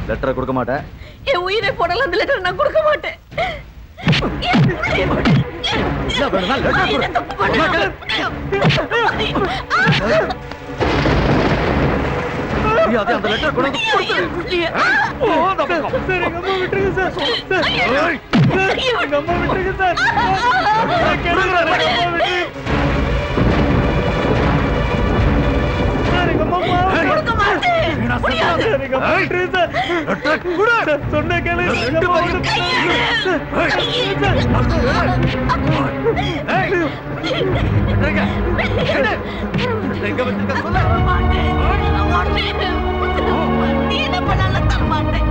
லெட்டரை கொடுக்க மாட்டேன். என் உயிரை போடலாம், அந்த லெட்டரை நான் கொடுக்க மாட்டேன். அந்த லெட்டர் கொண்டு சொன்ன கேளு. நீ என்ன பண்ணாலும் தர மாட்டேன்.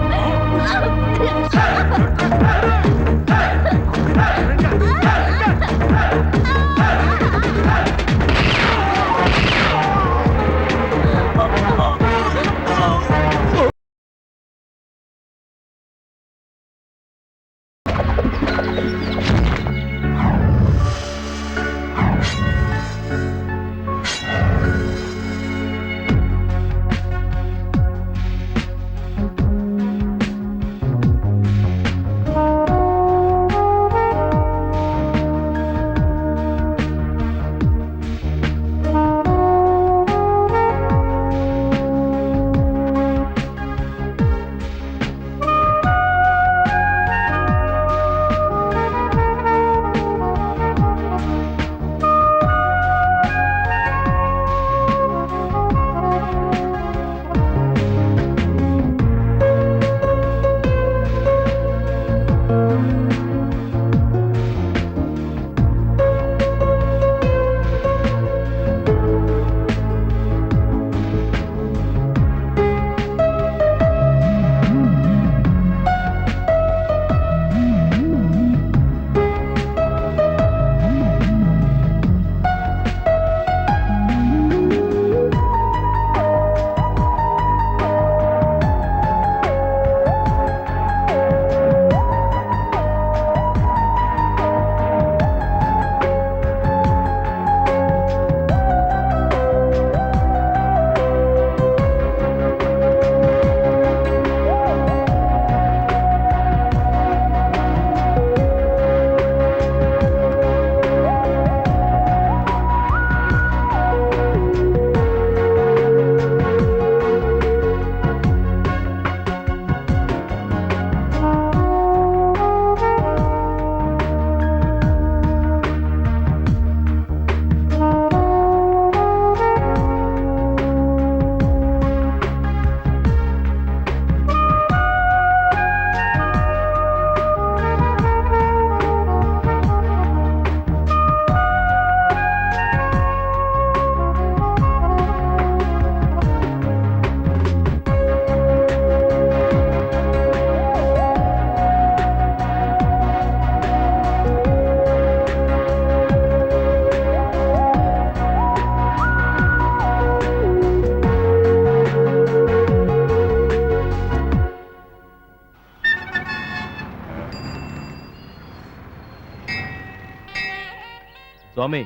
சுவாமி,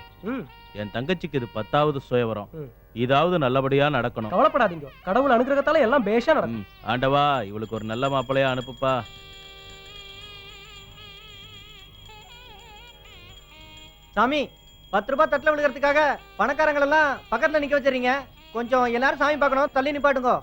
என் தங்கச்சிக்கு இது 10வது சுயவரம். இதாவது நல்லபடியா நடக்கணும். கவலைப்படாதீங்க, கடவுள் அனுகிரகத்தால எல்லாம் பேஷா நடக்கும். ஆண்டவா, இவளுக்கு ஒரு நல்ல மாப்பிளையா அனுப்புப்பா. சாமி, 10 ரூபாய் தட்டுல விழுகிறதுக்காக பணக்காரங்கள் எல்லாம் பக்கத்துல நிக்க வச்சிருங்க. கொஞ்சம் எல்லாரும் சாமி பார்க்கணும், தள்ளி நிப்பாட்டுங்க.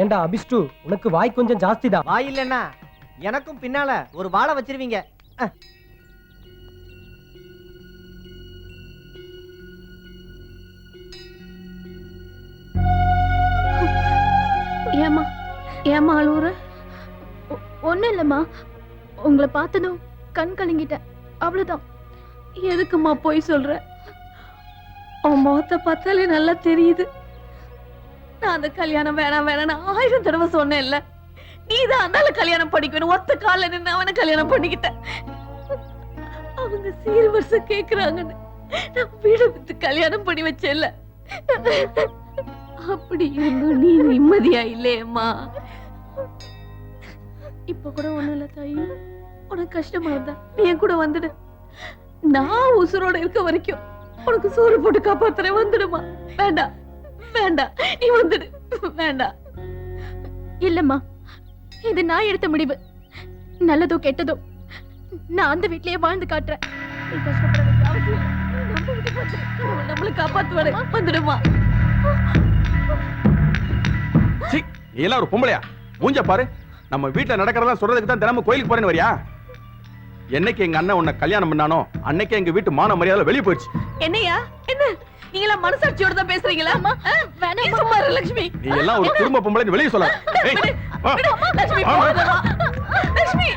ஏண்டா அபிஷ்டு, உனக்கு வாய் கொஞ்சம் ஜாஸ்தி தான். வாய் இல்லன்னா எனக்கும் பின்னால ஒரு வாழை வச்சிருவீங்க. ஏமா ஏமா அழுவுற? ஒண்ணும் இல்லம்மா, உங்களை பார்த்ததும் கண் கலங்கிட்டேன், அவ்வளவுதான். எதுக்குமா போய் சொல்ற? உன் முகத்தை பார்த்தாலே நல்லா தெரியுது. நான் அந்த கல்யாணம் வேணாம் வேணாம் 1000 தடவை சொன்னேன்ல. நீதான் அதனால கல்யாணம் பண்ணிக்கணும் ஒத்த கால நின்று அவனை கல்யாணம் பண்ணிக்கிட்டேன். அவங்க சீர்வரிசை கேக்குறாங்கன்னு நான் வீடு வித்து கல்யாணம் பண்ணி வச்சேன்ல. அப்படி இருந்தும் நீ நிம்மதியா இல்லையம்மா. இப்ப கூட ஒண்ணும் இல்ல தாயி, உனக்கு கஷ்டமா இருந்தா நீ என் கூட வந்துடு. நான் உசுரோட இருக்க வரைக்கும் உனக்கு சோறு போட்டு காப்பாத்துறேன். வந்துடுமா. வேண்டாம் வேண்டாம், நீ வந்துடு. வேண்டாம். இல்லம்மா, இது நான் எடுத்த முடிவு. நல்லதோ கெட்டதோ நான் அந்த வீட்லயே வாழ்ந்து காட்டுறேன். நீ கஷ்டப்பட வேண்டிய அவசியம் இல்லை. நீ நம்ம வீட்டுக்கு வந்துடு. கடவுள் நம்மளை காப்பாத்துவாரு. வந்துடுமா. சீ, நீ எல்லாம் ஒரு பொம்பளையா? மூஞ்ச பாரு. நம்ம வீட்டுல நடக்கிறதா சொல்றதுக்கு தான் தினமும் கோயிலுக்கு போறேன்னு வரியா? என்னைக்கு எங்க அண்ணன் உன்னை கல்யாணம் பண்ணானோ அன்னைக்கு எங்க வீட்டு மான மரியாதை வெளியே போயிடுச்சு. என்னையா என்ன நீங்களா மனசாட்சியோட தான் பேசுறீங்களா? வேணாம் சும்மா இரு லட்சுமி. நீ எல்லாம் ஒரு குடும்ப பொம்பளைன்னு வெளியே சொல்ல. லட்சுமி போடா. லட்சுமி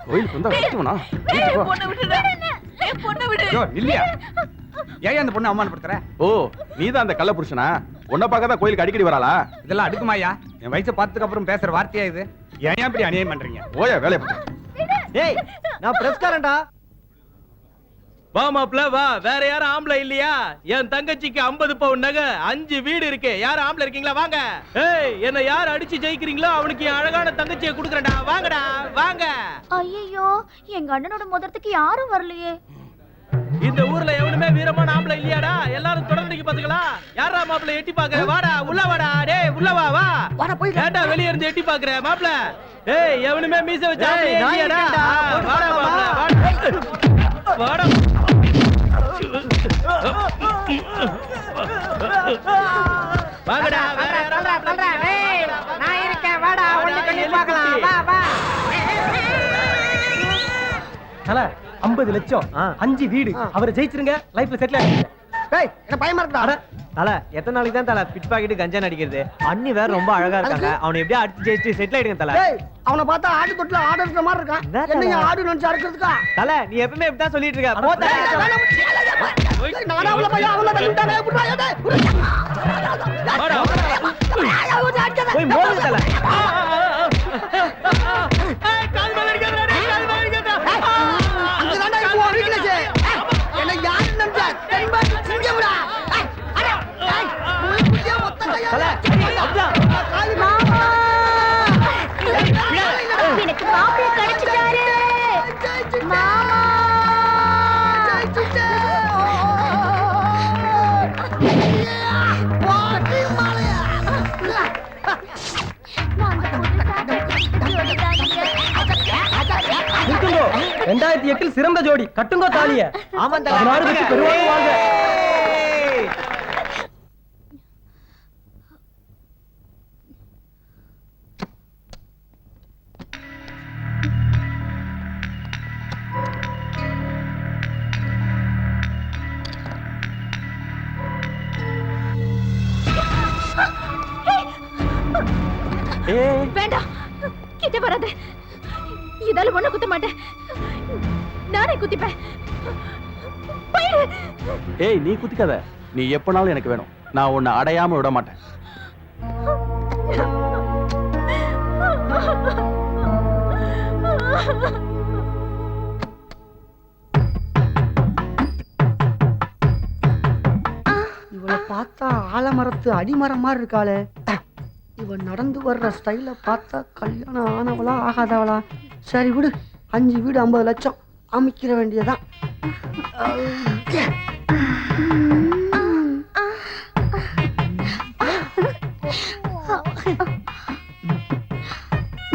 கோயிலுக்கு வந்தா கஷ்டமா? பொண்ணை விடுடா. ஏய் பொண்ணை விடு. ஐயோ இல்லையா? ஏன் அந்த பொண்ணை அவமானப்படுத்துற? ஓ, நீதான் அந்த கள்ள புருஷனா? உன்னை பார்க்க தான் கோயிலுக்கு அடிக்கடி வராளா? இதெல்லாம் அடுக்குமாயா? என் வயசை பார்த்ததுக்கு அப்புறம் பேசுற வார்த்தையா இது? ஏன் இப்படி அநியாயம் பண்றீங்க? ஓயா வேலையை பாரு. டேய், நான் பிரஸ்காரன்டா. வா மாப்ள வா. வேற யாரும் ஆம்பளை இல்லையா? என் தங்கச்சிக்கு 50 பவுன் நகை, 5 வீடு இருக்கு. யாரும் ஆம்பளை இருக்கீங்களா? வாங்க. ஏய், என்ன யார் அடிச்சு ஜெயிக்கிறீங்களோ அவனுக்கு என் அழகான தங்கச்சியை கொடுக்குறேன்டா. வாங்கடா வாங்க. ஐயோ, எங்க அண்ணனோட முதறதுக்கு யாரும் வரலையே. இந்த ஊர்ல எவனுமே வீரமான ஆம்பளை இல்லையாடா? எல்லாரும் தொடர்ந்து பாத்துங்களா? யாரா மாப்பிள்ள எட்டி பாக்குற? வாடா உள்ள வாடா. டேய் உள்ள வா வா. ஏண்டா வெளிய இருந்து எட்டி பாக்குற மாப்பிள்ள? டேய் எவனுமே மீச வச்ச ஆம்பளை இல்லையாடா? வாடா மாப்பிள்ள வாடா. வாடா. வாங்கடா. நான் இருக்கேன். வாடா, ஒண்ணு கண்ணி பார்க்கலாம். வா வா. தல 50 லட்சம், 5 வீடு. அவரை ஜெயிச்சிருங்க, லைஃப்ல செட்டில் ஆகிடுங்க. டேய், என்ன பயமா இருக்கா? தல, எத்தனை நாளைக்கு தான் தல பிட் பாக்கெட் கஞ்சா நடிக்கிறது? அண்ணி வேற ரொம்ப அழகா இருக்காங்க. அவனை எப்படியா அடிச்சு ஜெயிச்சு செட்டில் ஆயிடுங்க தல. அவனை பார்த்தா ஆடு தொட்டில ஆடு இருக்கிற மாதிரி இருக்கான். என்னங்க ஆடு நினைச்சு அறுக்கிறதுக்கா? தல, நீ எப்பவுமே இப்படி தான் சொல்லிட்டு இருக்க. போ தல. நானா அவளை பையன் அவளை தள்ளிட்டானே. வாடா. போய் மோது தல. ஏய் கால் மேல அடிக்காதடா. டேய் கால் மேல அடிக்காதடா. அங்கதான்டா இப்போ வீக்னஸ். என்ன யாரு நினைச்சா? தெரியுமா? சிங்கம்டா. தல, அப்படிதான். மாமா, எனக்கு மாப்பிள்ளை கிடைச்சிட்டாரு. மாமா, நிற்குங்கோ. 2008 சிறந்த ஜோடி. கட்டுங்கோ தாலிய. ஆமா தல. 16 வெற்றி பெறுவாங்க. வாங்க. வேண்டாம், கிட்ட வராத. இதால ஒண்ணு குத்த மாட்டேன், நானே குத்திப்பேன். போயிடு. ஏய், நீ குத்திக்காத. நீ எப்பனாலும் எனக்கு வேணும். நான் உன்னை அடையாம விட மாட்டேன். இவளை பார்த்தா ஆலமரத்து அடிமரம் மாதிரி இருக்காளே. இவன் நடந்து வர்ற ஸ்டைல பார்த்தா கல்யாணம் ஆனவளா ஆகாதவளா? சரி விடு, 5 வீடு 50 லட்சம் அமைக்கிற வேண்டியதான்.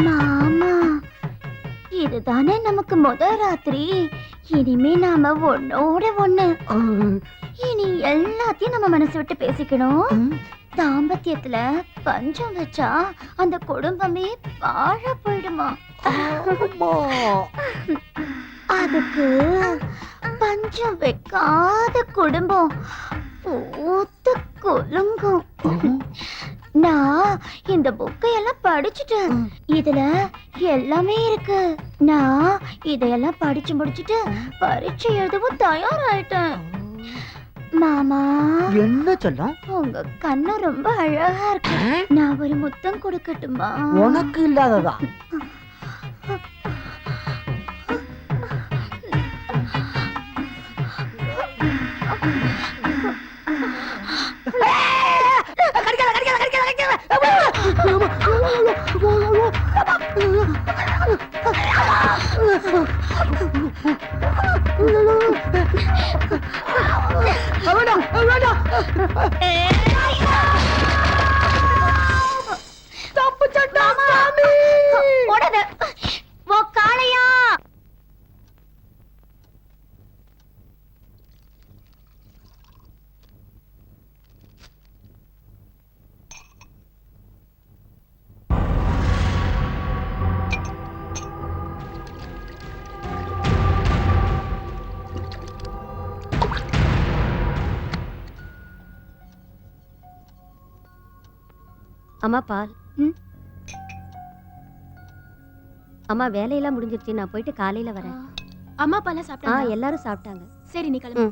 மாமா, இதுதானே நமக்கு முதல் ராத்திரி. இனிமே நாம ஒன்னோட ஒண்ணு. இனி எல்லாத்தையும் நம்ம மனசு விட்டு பேசிக்கணும். தாம்பத்தியத்துல பஞ்சம் வச்சா அந்த குடும்பமே வாழ போயிடுமா? அதுக்கு பஞ்சம் வைக்காத குடும்பம் பூத்து குலுங்கும். நான் இந்த புக்கையெல்லாம் படிச்சுட்டேன். இதுல எல்லாமே இருக்கு. நான் இதையெல்லாம் படிச்சு முடிச்சுட்டு பரீட்சை எழுதவும் தயாராயிட்டேன். மாமா, என்ன சொல்லும்? உங்க கண்ணு ரொம்ப அழகா இருக்கு. நான் ஒரு முத்தம் கொடுக்கட்டுமா? உனக்கு இல்லாததா? ஓடாத ஓ காளையா அம்மா பால். ம். அம்மா வேலையெல்லாம் முடிஞ்சிருச்சு, நான் போயிட்டு காலையில வரேன். அம்மா அப்பாலாம் சாப்பிட்டாங்க. எல்லாரும் சாப்பிட்டாங்க. சரி நீ கிளம்பு.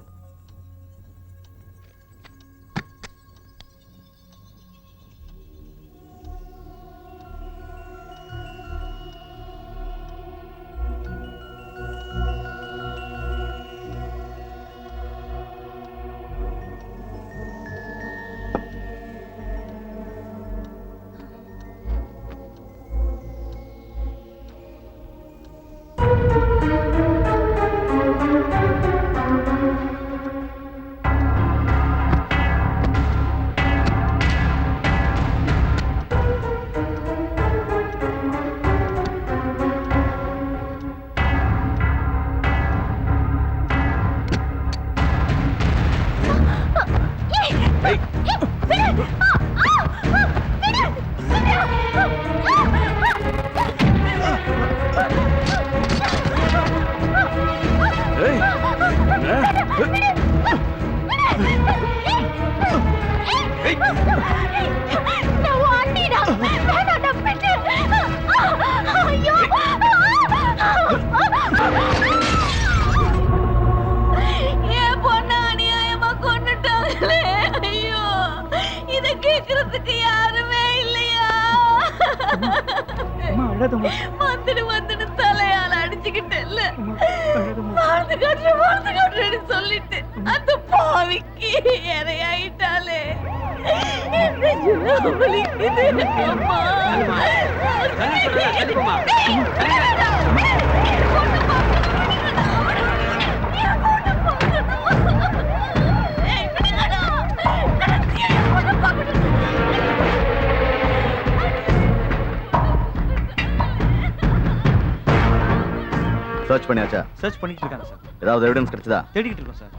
ஏய், என்ன? ஏய், நான் வாண்டிடா வேணாடா பிட்டு ஐயோ ஏன் பொண்ணு அநியாயமா கொன்னுட்டாங்களே ஐயோ இத கேக்குறதுக்கு யாருமே இல்லையா வந்துடு தலையால அடிச்சுக்கிட்டேல்ல வாழ்ந்து காட்டுறேன்னு சொல்லிட்டு அந்த பாவிக்கு இறையாயிட்டாலே சர்ச் பண்ணியாச்சா? சர்ச் பண்ணிட்டு இருக்காங்க சார். ஏதாவது எவிடன்ஸ் கிடைச்சதா? தேடிக்கிட்டு இருக்கோம் சார்.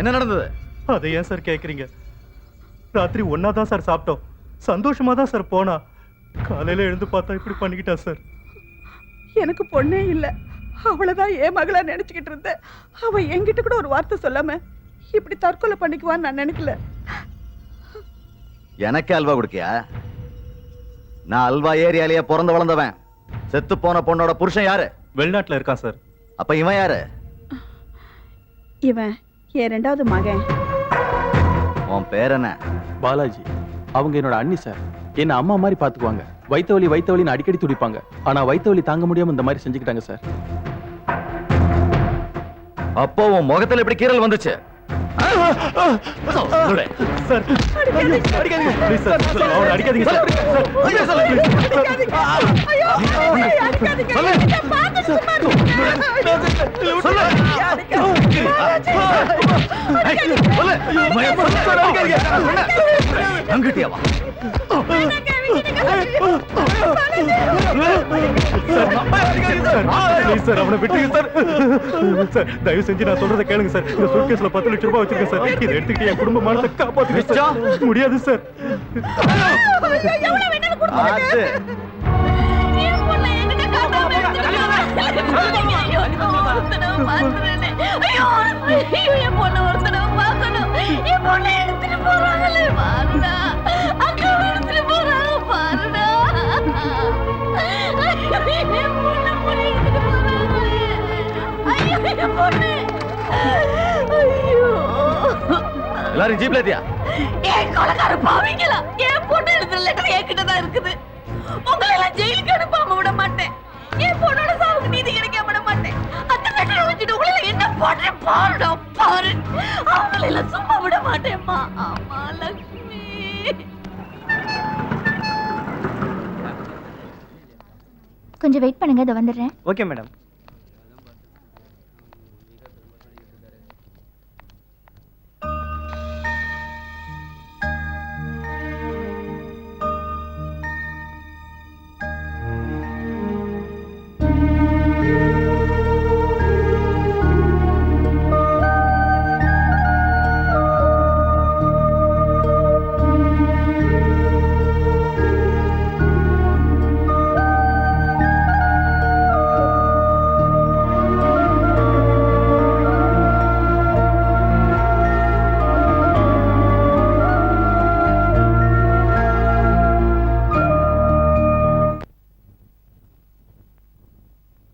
என்ன நடந்தது? அதை ஏன் சார் கேக்குறீங்க? ராத்திரி ஒன்னா தான் சார் சாப்பிட்டோம், சந்தோஷமா தான் சார் போனா. காலையில எழுந்து பார்த்தா இப்படி பண்ணிக்கிட்டா சார். எனக்கு பொண்ணே இல்ல, அவளதான் என் மகளா நினைச்சுக்கிட்டு இருந்தேன். அவ என்கிட்ட கூட ஒரு வார்த்தை சொல்லாம இப்படி தற்கொலை பண்ணிக்குவான்னு நான் நினைக்கல. எனக்கு அல்வா கொடுக்கியா? நான் அல்வா ஏரியாலேயே பிறந்து வளர்ந்தவன். செத்து போன பொண்ணோட புருஷன் யாரு? வெளிநாட்டுல இருக்கான் சார். அப்ப இவன் யாரு? இவன் என் ரெண்டாவது மகன். உன் பேர் என்ன? பாலாஜி. அவங்க என்னோட அண்ணி சார். என்ன அம்மா மாதிரி பாத்துக்குவாங்க. வயித்த வலின்னு அடிக்கடி துடிப்பாங்க. ஆனா வயித்த வலி தாங்க முடியாம இந்த மாதிரி செஞ்சுக்கிட்டாங்க சார். அப்போ உன் முகத்துல எப்படி கீறல் வந்துச்சு? சார் அடிக்காதீங்க ப்ளீஸ் சார். அவனை அடிக்காதீங்க சார். அங்கிட்டியாவா? சார் அவனை விட்டுருங்க சார். சார் தயவு செஞ்சு நான் சொல்றதை கேளுங்க சார். இந்த சூட்கேஸ்ல 10 லட்சம் ரூபாய் வச்சிருக்கேன் சார். இதை எடுத்துக்கிட்டு என் குடும்ப மானத்தை காப்பாத்துங்க சார். முடியாது சார். அது என் பொண்ணை என்கிட்ட காட்டாம எடுத்துட்டு ஐயோ, ஒருத்தனை பார்த்துறேனே. ஐயோ, ஐயோ, என் பொண்ணை ஒருத்தனை பார்க்கணும். என் பொண்ணை எடுத்துட்டு போறாங்களே, பாருடா. அக்கா எடுத்துட்டு போறாங்க, பாருடா. ஐயோ, என் பொண்ணை எடுத்துட்டு போறாங்களே. ஐயோ, என் பொண்ணு. ஐயோ. எல்லாரும் ஜீப்ல ஏத்தியா? ஏன் கொலைக்கார பாவீங்களா? என் பொண்ணு எழுதுற லெட்டர் என்கிட்ட தான் இருக்குது. உங்களை எல்லாம் ஜெயிலுக்கு அனுப்பாம விட மாட்டேன். என் பொண்ணோட சாவுக்கு நீதி கிடைக்காம விட மாட்டேன். அந்த லெட்டரை வச்சுட்டு உங்களை என்ன பண்றேன் பாருடா, பாரு. அவங்களை எல்லாம் சும்மா விட மாட்டேன்மா. ஆமா லட்சுமி. கொஞ்சம் வெயிட் பண்ணுங்க, இதை வந்துடுறேன். Okay madam.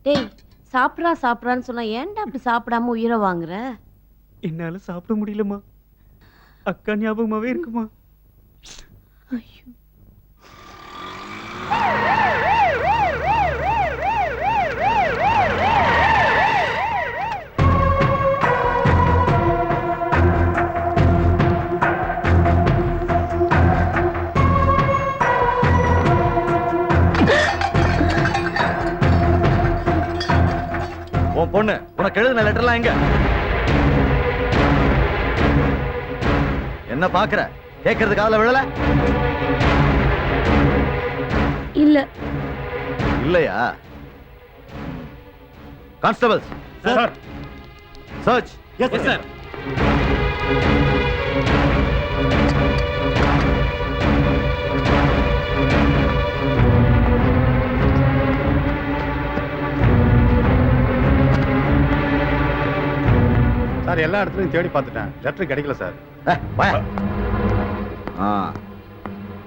டேய், சாப்பிட்றான்னு சொன்னா ஏன்டா அப்படி சாப்பிடாம உயிரை வாங்குற? என்னால சாப்பிட முடியலம்மா. அக்கா ஞாபகமாவே இருக்குமா? ஐயோ. உன் பொண்ணு உனக்கு எழுதின லெட்டர்லாம் எங்க? என்ன பாக்குற? கேட்கறது காதுல விழல? இல்ல. இல்லையா? Constables sir. Search. Yes sir. Sir எல்லா இடத்துலயும் தேடி பார்த்துட்டேன், லெட்டர் கிடைக்கல சார்.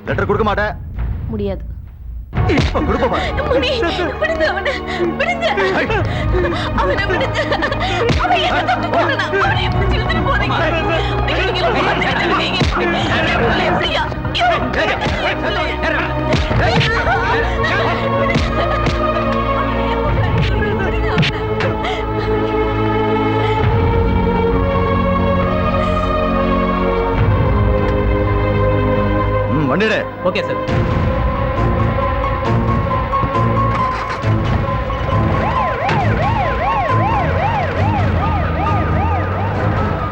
லெட்டர் கொடுக்க மாட்டேன். முடியாது. இப்ப கொடுக்க மாட்டேன். முனி, விடுங்க அவனை. விடுங்க. அவனை விடுங்க. அவன் என்ன தப்பு பண்ணனா? அவனை பிடிச்சு இழுத்துட்டு போறீங்க. நீங்க பார்த்துட்டு இருக்கீங்க. என் பிள்ளை எப்படியா? வண்டிடு. Okay sir.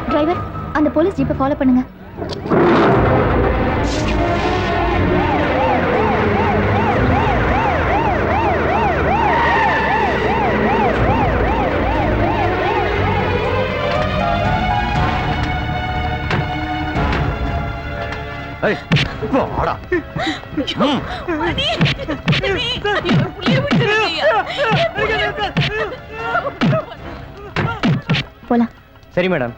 டிரைவர், அந்த போலீஸ் ஜீப்பை ஃபாலோ பண்ணுங்க. வாடா. மணி, மணி, என் பிள்ளைய விட்டுருங்கய்யா. போலாம். சரி மேடம்.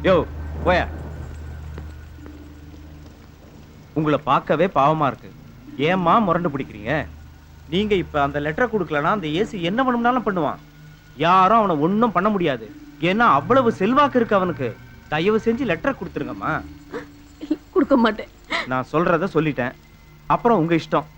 யோ போயா. உங்களை பார்க்கவே பாவமா இருக்கு. ஏம்மா முரண்டு பிடிக்கிறீங்க? நீங்க இப்ப அந்த லெட்டரை கொடுக்கலனா அந்த ஏசி என்ன பண்ணுனாலும் பண்ணுவான். யாரும் அவனை ஒன்னும் பண்ண முடியாது. ஏன்னா அவ்வளவு செல்வாக்கு இருக்கு அவனுக்கு. தயவு செஞ்சு லெட்டரை கொடுத்துருங்கம்மா. கொடுக்க மாட்டேன். நான் சொல்றத சொல்லிட்டேன், அப்புறம் உங்க இஷ்டம்.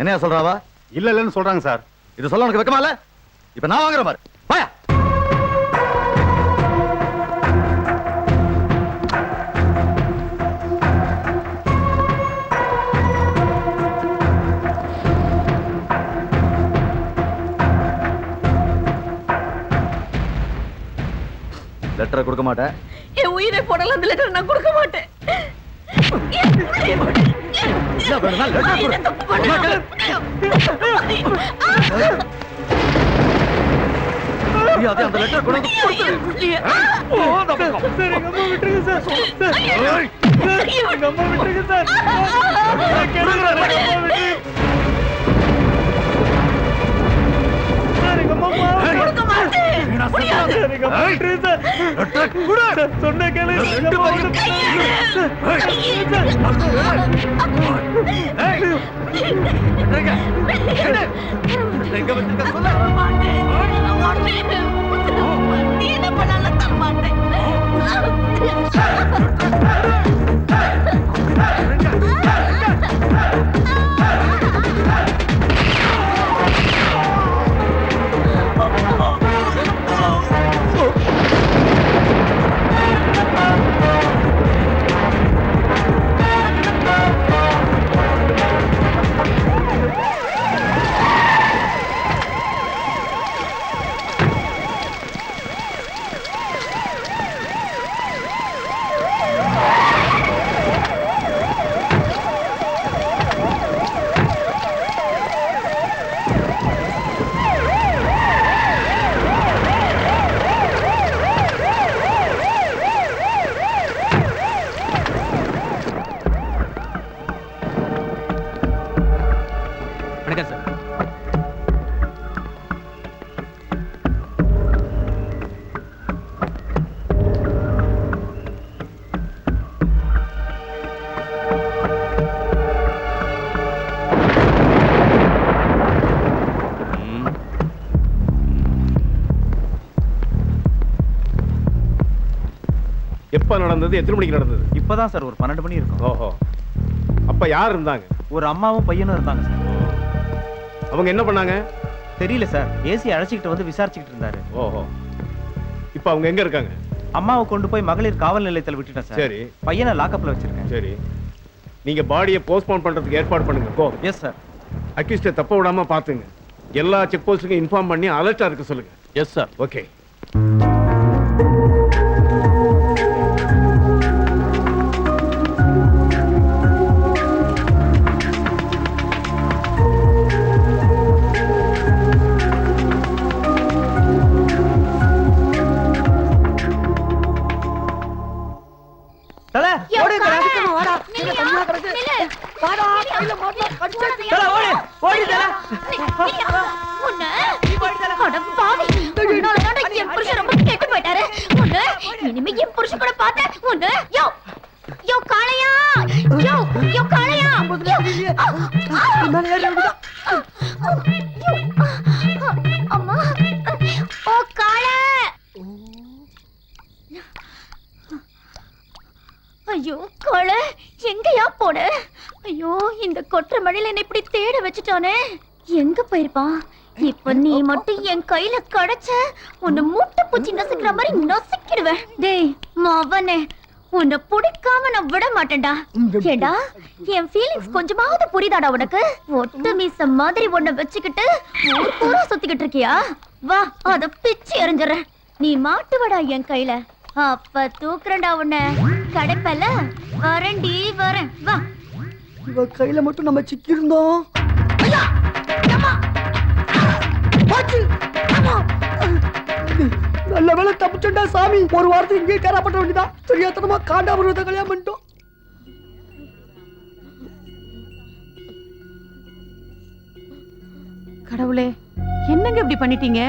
என்னையா சொல்றாவா? இல்லன்னு சொல்றாங்க சார். இது சொல்ல உனக்கு வெக்கமா இல்ல? இப்ப நான் வாங்குற மாதிரி. பாயா. லெட்டரை கொடுக்க மாட்டேன். என் உயிரை போனாலும் அந்த லெட்டர் நான் கொடுக்க மாட்டேன். அந்த லெட்டரை கொண்டு வந்து கொடுத்துரு. சார் எங்க அம்மா விட்டுருங்க சார். எங்க அம்மா விட்டுருங்க சார். கொடுக்க மாட்டேன். சொன்ன கேளு. நீ என்ன பண்ணாலும் தர மாட்டேன். வணக்கம் சார். எப்ப நடந்தது? எத்தனை மணிக்கு நடந்தது? இப்பதான் சார் ஒரு 12 மணி இருக்கும். ஓஹோ. அப்ப யார் இருந்தாங்க? ஒரு அம்மாவும் பையனும் இருந்தாங்க சார். அவங்க என்ன பண்ணாங்க? தெரியல சார். ஏசி அழைச்சிக்கிட்டு வந்து விசாரிச்சுக்கிட்டு இருந்தாரு. ஓஹோ. இப்ப அவங்க எங்க இருக்காங்க? அம்மாவை கொண்டு போய் மகளிர் காவல் நிலையத்தில் விட்டுட்டேன் சார். சரி. பையனை லாக்அப்ல வச்சிருக்கேன். சரி. நீங்க பாடியை போஸ்ட்போன் பண்றதுக்கு ஏற்பாடு பண்ணுங்க. கோ. Yes sir. அக்யூஸ்ட தப்ப விடாம பாத்துங்க. எல்லா செக் போஸ்ட்டுக்கும் இன்ஃபார்ம் பண்ணி அலர்ட்டா இருக்க சொல்லுங்க. Yes sir. ஓகே. தல ஓடுங்க. வாடா. இங்க தனியா கிடக்கு. வாடா. கையில மாட்டா கடிச்சு. தல ஓடு. ஓடு தல. என் புருஷன் ரொம்ப கெட்டு போயிட்டாரு. ஒண்ணு இனிமே என் புருஷன் கூட பார்த்தேன். ஒண்ணு யோ யோ காளையா. யோ யோ காளையா. அம்மா ஓ காளை. ஐயோ காளை எங்கயா போன? ஐயோ இந்த கொற்ற மழையில என்ன இப்படி தேட வச்சுட்டானே. எங்க போயிருப்பான்? இப்ப நீ மட்டும் என் கையில கிடைச்ச உன்னை மூட்டை பூச்சி நசுக்கிற மாதிரி நசுக்கிடுவேன். டேய் மவனே, உன்னை பிடிக்காம நான் விட மாட்டேன்டா. ஏண்டா என் ஃபீலிங்ஸ் கொஞ்சமாவது புரியுதாடா உனக்கு? ஒட்டு மீச மாதிரி உன்னை வச்சுக்கிட்டு ஊர் பூரா சுத்திக்கிட்டு இருக்கியா? வா அத பிச்சு எறிஞ்சிடறேன். நீ மாட்டுவடா என் கையில. அப்ப தூக்குறேன்டா உன்னை. கிடைப்பல வரேன்டி வரேன். வா. இவ கையில மட்டும் நம்ம சிக்கிருந்தோம். நல்ல வேலை தப்பிச்சுட்டா சாமி. ஒரு வாரத்துக்கு இங்கே கேரப்பட்ட வேண்டியதா. தெரியாதனமா காண்டாபுரத்தை கல்யாணம் பண்ணிட்டோம். கடவுளே, என்னங்க இப்படி பண்ணிட்டீங்க?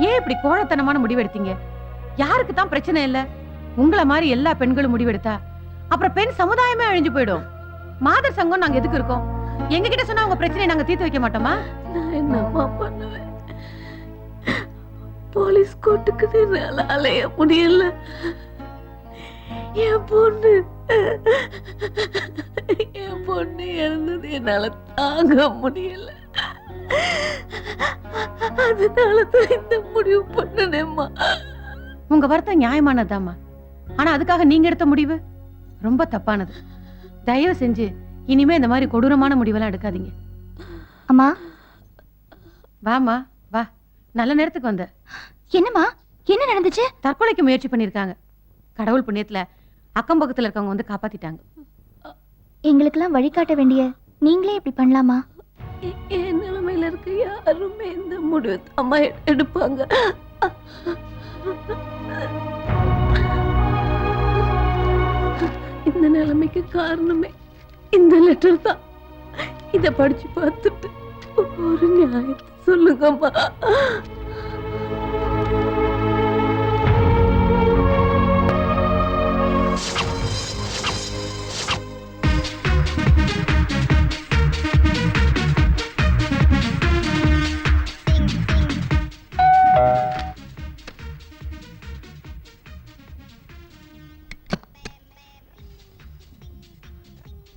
ஏன் இப்படி கோழத்தனமான முடிவெடுத்தீங்க? யாருக்கு தான் பிரச்சனை இல்ல? உங்களை மாதிரி எல்லா பெண்களும் முடிவெடுத்தா அப்புறம் பெண் சமுதாயமே அழிஞ்சு போயிடும். மாதர் சங்கம் நாங்க எதுக்கு இருக்கோம்? எங்க கிட்ட சொன்னா உங்க பிரச்சனையை நாங்க தீர்த்து வைக்க மாட்டோமா? நான் என்னம்மா பண்ணுவேன்? போலீஸ் கோர்ட்டுக்கு என்னால அலைய முடியல. என் பொண்ணு இறந்தது என்னால தாங்க முடியல. அதனாலதான் இந்த முடிவு பண்ணனேம்மா. உங்க வருத்தம் நியாயமானதாமா. ஆனா அதுக்காக நீங்க எடுத்த முடிவு ரொம்ப தப்பானது. தயவு செஞ்சு இனிமே இந்த மாதிரி கொடூரமான முடிவெல்லாம் எடுக்காதீங்க. அம்மா. வாமா வா, நல்ல நேரத்துக்கு வந்த. என்னம்மா, என்ன நடந்துச்சு? தற்கொலைக்கு முயற்சி பண்ணிருக்காங்க. கடவுள் புண்ணியத்துல அக்கம் பக்கத்துல இருக்கவங்க வந்து காப்பாத்திட்டாங்க. எங்களுக்கெல்லாம் வழிகாட்ட வேண்டிய நீங்களே இப்படி பண்ணலாமா? என் நிலைமையில இருக்க யாருமே இந்த முடிவு அம்மா எடுப்பாங்க. இந்த நிலைமைக்கு காரணமே இந்த லெட்டர் தான். இத படிச்சு பார்த்துட்டு ஒரு நியாயத்தை சொல்லுங்கம்மா.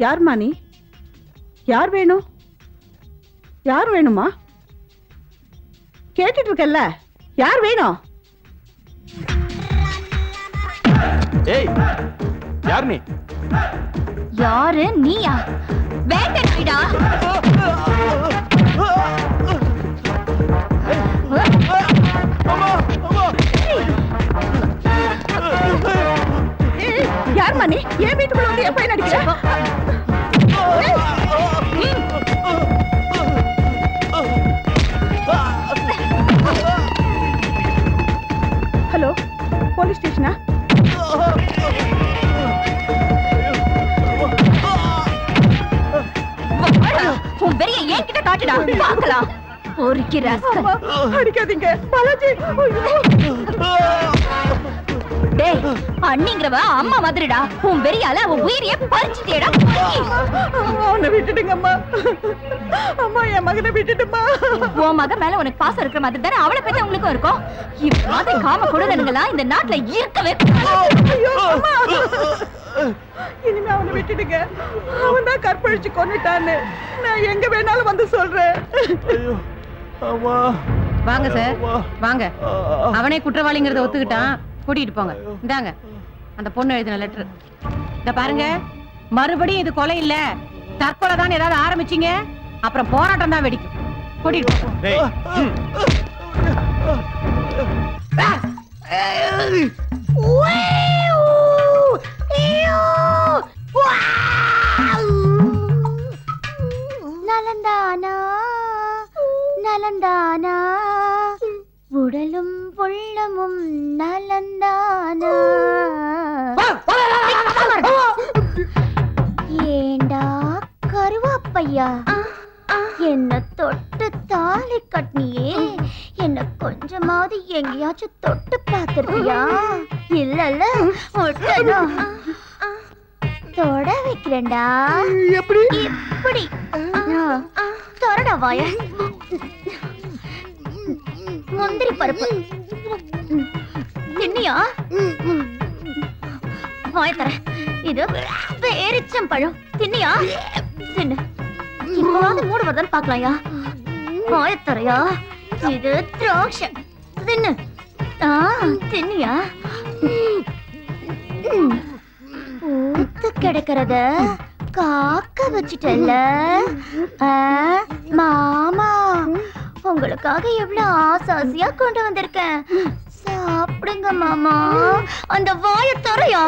யார்மா நீ? யார் வேணும்? யார் வேணுமா? கேட்டுட்டு இருக்கல்ல, யார் வேணும்? ஏய், யார் நீ? யாரு நீயா? வேட்டா. யார்மா நீ? ஏன் வீட்டுக்குள்ள வந்து எப்ப நடிக்கிற? ஹலோ, போலீஸ் ஸ்டேஷனா? உன் வெறிய என்கிட்ட காட்டுடா, பார்க்கலாம். அடிக்காதீங்க பாலாஜி. டேய், அண்ணிங்கிறவ அம்மா மாதிரிடா. உன் வெறியால அவன் உயிரையே பறிச்சுட்டேடா. அவனை விட்டுடுங்க அம்மா. அம்மா, என் மகனை விட்டுட்டுமா. உன் மகன் மேல உனக்கு பாசம் இருக்கிற மாதிரி தானே அவளை பத்தி உங்களுக்கும் இருக்கும். இவ்வாத காம கொடுதலுங்களா இந்த நாட்டுல இருக்கவே. இனிமே அவனை விட்டுடுங்க. அவன் தான் கற்பழிச்சு கொன்னுட்டான்னு நான் எங்க வேணாலும் வந்து சொல்றேன். வாங்க சார், வாங்க. அவனே குற்றவாளிங்கிறத ஒத்துக்கிட்டான். கூட்டிட்டு போங்க. இந்தாங்க அந்த பொண்ணு எழுதின லெட்டர். இத பாருங்க, மறுபடியும் இது கொலை இல்ல, தற்கொலை தான் ஏதாவது ஆரம்பிச்சீங்க அப்புறம் போராட்டம் தான் வெடிக்கும். கூட்டிட்டு நலந்தானா நலந்தானா உடலும் உள்ளமும் நலந்தானா. ஏண்டா கருவாப்பையா, என்ன தொட்டு தாலி கட்டினியே, என்ன கொஞ்சமாவது எங்கேயாச்சும் தொட்டு பார்த்திருக்கியா? இல்லல்ல, ஒட்டணும். தொட வைக்கிறேன்டா. எப்படி? இப்படி தொடடா வாய. முந்திரி பருப்பு தின்னியா? வாய தர. இது பேரிச்சம் பழம் தின்னியா? தின்னு. இப்போது மூடு வருதான்னு பாக்கலாம்யா. வாய தரையா. இது திராட்சை தின்னு. தின்னியா? ஊத்து கிடக்கிறத காக்க வச்சுட்டல்ல மாமா. உங்களுக்காக எவ்வளவு ஆசாசியா கொண்டு வந்திருக்கேன். சாப்பிடுங்க மாமா. அந்த வாய தரையா.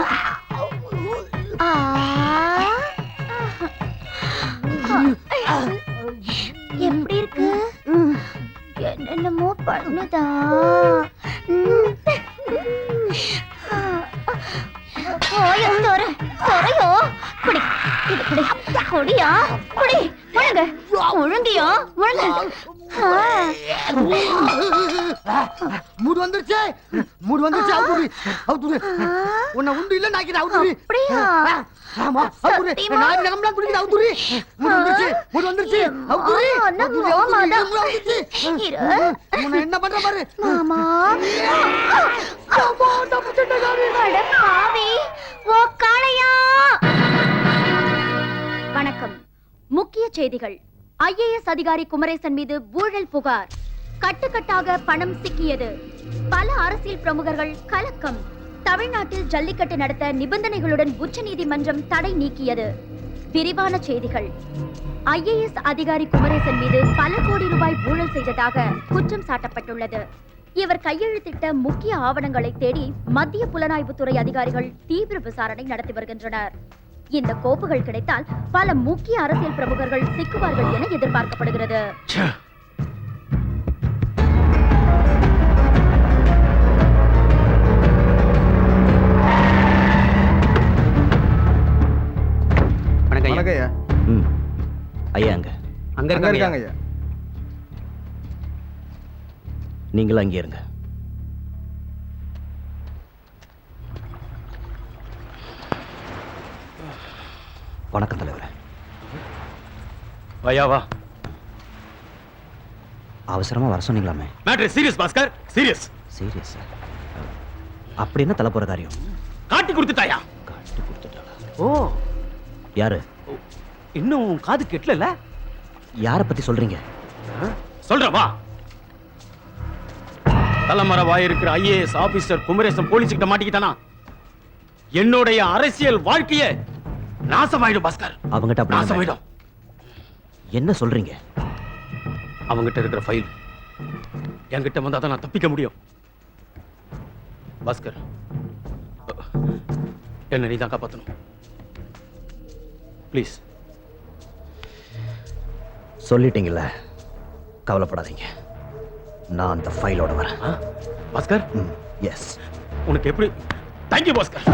எப்படி இருக்கு? என்னென்னமோ பண்ணுதா? தொரையோ குடி. இது குடி. குடியா குடி. முழுங்க முழுங்கியா முழுங்க. மூடு வந்துருச்சு. மூடு வந்துருச்சு. அவுத்துரு அவுத்துரு. உன்னை உண்டு இல்ல நாக்கிற அவுத்துரு. அப்படியா? ஆமா அவுத்துரு. நான் நகம்லாம் குடிக்குது. அவுத்துரு. மூடு வந்துருச்சு. மூடு வந்துருச்சு. அவுத்துரு. உன்னை என்ன பண்ற பாரு மாமா. அம்மா தப்புச்சட்ட காரி. அட பாவி. ஓ காளையா. வணக்கம். முக்கிய செய்திகள். ஐஏஎஸ் அதிகாரி குமரேசன் மீது ஊழல் புகார். கட்டுக்கட்டாக பணம் சிக்கியது. பல அரசியல் பிரமுகர்கள் கலக்கம். தமிழ்நாட்டில் ஜல்லிக்கட்டு நடத்த நிபந்தனைகளுடன் உச்சநீதிமன்றம் தடை நீக்கியது. விரிவான செய்திகள். ஐஏஎஸ் அதிகாரி குமரேசன் மீது பல கோடி ரூபாய் ஊழல் செய்ததாக குற்றம் சாட்டப்பட்டுள்ளது. இவர் கையெழுத்திட்ட முக்கிய ஆவணங்களை தேடி மத்திய புலனாய்வுத்துறை அதிகாரிகள் தீவிர விசாரணை நடத்தி வருகின்றனர். இந்த கோப்புகள் கிடைத்தால் பல முக்கிய அரசியல் பிரமுகர்கள் சிக்குவார்கள் என எதிர்பார்க்கப்படுகிறது. ஐயா அங்க இருக்காங்க. நீங்களும் அங்கே இருங்க. வணக்கம் தலைவரே. வா. அவசரமா வர சொன்னீங்களாமே. Matter serious Bhaskar, serious. Serious அப்படி என்ன தலை போற காரியம்? காட்டி கொடுத்துட்டாயா? காட்டி கொடுத்துட்டாளா? ஓ, யாரு? இன்னும் காது கெட்டல. யார பத்தி சொல்றீங்க? சொல்ற வா. தலைமறை வாயிருக்கிற ஐஏஎஸ் ஆபீசர் குமரேசன் போலீஸ் கிட்ட மாட்டிக்கிட்டானா என்னுடைய அரசியல் வாழ்க்கைய நாசமாயிடும் பாஸ்கர். அவங்கிட்ட அப்படி நாசமாயிடும். என்ன சொல்றீங்க? அவங்கிட்ட இருக்கிற ஃபைல் என்கிட்ட வந்தா தான் நான் தப்பிக்க முடியும். பாஸ்கர், என்ன நீ தான் காப்பாத்தணும். ப்ளீஸ். சொல்லிட்டீங்கல்ல, கவலைப்படாதீங்க. நான் அந்த ஃபைலோட வரேன். பாஸ்கர், எஸ். உனக்கு எப்படி? தேங்க்யூ பாஸ்கர்.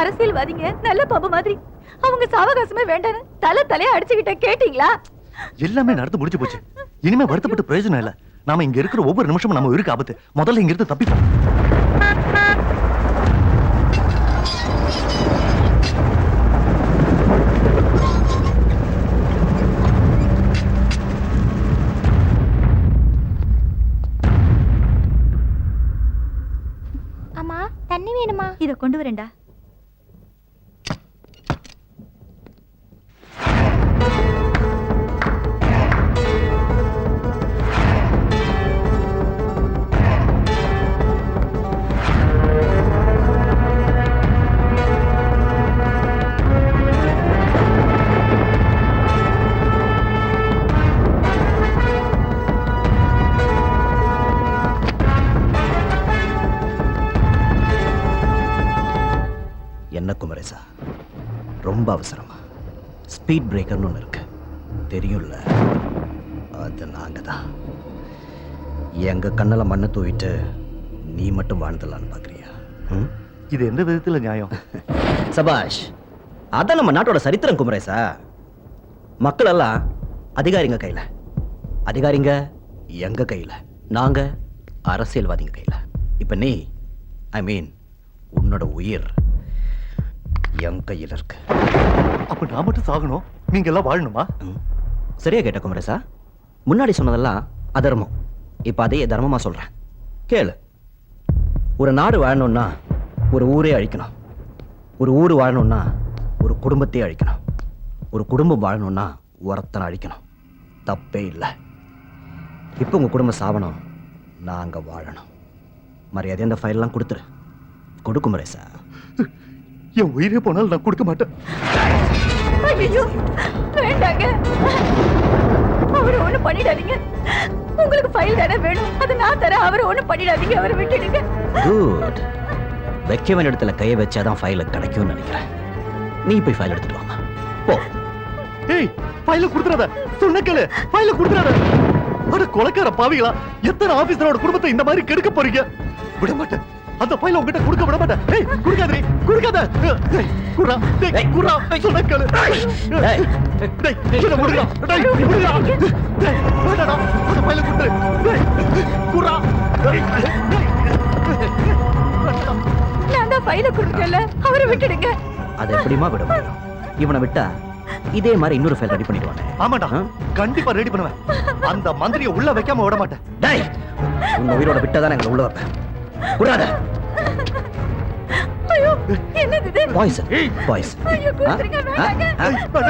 அரசியல்வாதிங்க நல்ல பாபு மாதிரி அவங்க சாவகாசமே வேண்டான்னு தலையா அடிச்சுக்கிட்ட கேட்டீங்களா? எல்லாமே நடந்து முடிஞ்சு போச்சு. இனிமே வருத்தப்பட்டு பிரயோஜனம் இல்ல. நாம இங்க இருக்கிற ஒவ்வொரு நிமிஷமும் நம்ம இருக்கு ஆபத்து. முதல்ல இங்க இருந்து தப்பிப்போம். அம்மா, தண்ணி வேணுமா? இத கொண்டு வரேன்டா. என்ன குமரேசா, ரொம்ப அவசரமா? ஸ்பீட் பிரேக்கர்னு ஒன்று இருக்கு, தெரியும்ல? அது நாங்க தான். எங்க கண்ணில் மண்ணை தூவிட்டு நீ மட்டும் வாழ்ந்துடலான்னு பாக்குறியா? இது எந்த விதத்துல நியாயம்? சபாஷ், அதான் நம்ம நாட்டோட சரித்திரம் குமரேசா. மக்கள் எல்லாம் அதிகாரிங்க கையில, அதிகாரிங்க எங்க கையில, நாங்க அரசியல்வாதிங்க கையில. இப்ப நீ, ஐ மீன் உன்னோட உயிர் என் கையில் இருக்கு. அப்ப நான் மட்டும் சாகணும், நீங்க எல்லாம் வாழணுமா? சரியா கேட்ட குமரேசா. முன்னாடி சொன்னதெல்லாம் அதர்மம், இப்ப அதையே தர்மமா சொல்றேன். கேளு. ஒரு நாடு வாழணும்னா ஒரு ஊரே அழிக்கணும். ஒரு ஊர் வாழணும்னா ஒரு குடும்பத்தையே அழிக்கணும். ஒரு குடும்பம் வாழணும்னா ஒருத்தனை அழிக்கணும். தப்பே இல்லை. இப்போ உங்க குடும்பம் சாவணும், நாங்க வாழணும். மரியாதை அந்த ஃபைல்லாம் கொடுத்துரு. கொடு குமரேசா. என் உயிரே போனாலும் நான் கொடுக்க மாட்டேன். ஐயோ, வேண்டாங்க. அவரை ஒண்ணு பண்ணிடாதீங்க. உங்களுக்கு ஃபைல் தானே வேணும், அது நான் தரேன். அவரை ஒண்ணு பண்ணிடாதீங்க, அவரை விட்டுடுங்க. குட். வைக்க வேண்டிய இடத்துல கையை வச்சாதான் ஃபைல் கிடைக்கும்னு நினைக்கிறேன். நீ போய் ஃபைல் எடுத்துட்டு வாமா. போ. ஏய், ஃபைல கொடுத்துறாத. சொன்ன கேளு, ஃபைல கொடுத்துறாத. அட கொலைக்கார பாவிகளா, எத்தனை ஆபீசரோட குடும்பத்தை இந்த மாதிரி கெடுக்க போறீங்க? விட மாட்டேன். அந்த ஃபைல உன்கிட்ட கொடுக்க விட மாட்டேன். ஏய், கொடுக்காதே, கொடுக்காத. ஏய், குறா, டேய், குறா, சொன்ன கேளு. டேய், என்ன முடியல? டேய், முடியல. டேய், வேடா, அந்த ஃபைல கொடுத்து. டேய், குறா. நான் தான் ஃபைல கொடுக்கல, அவரை விட்டுடுங்க. அதை எப்படிமா விட முடியும்? இவனை விட்டா இதே மாதிரி இன்னொரு ஃபைல் ரெடி பண்ணிடுவானே. ஆமாடா, கண்டிப்பா ரெடி பண்ணுவேன். அந்த மந்திரியை உள்ள வைக்காம விட மாட்டேன். டேய், உன்னை உயிரோட விட்டாதான் எங்களை உள்ள வைப்பேன். கூடாத. ஐயோ, என்னது இது? Poison, poison. ஐயோ, கொடுத்துருங்க, வேண்டாங்க.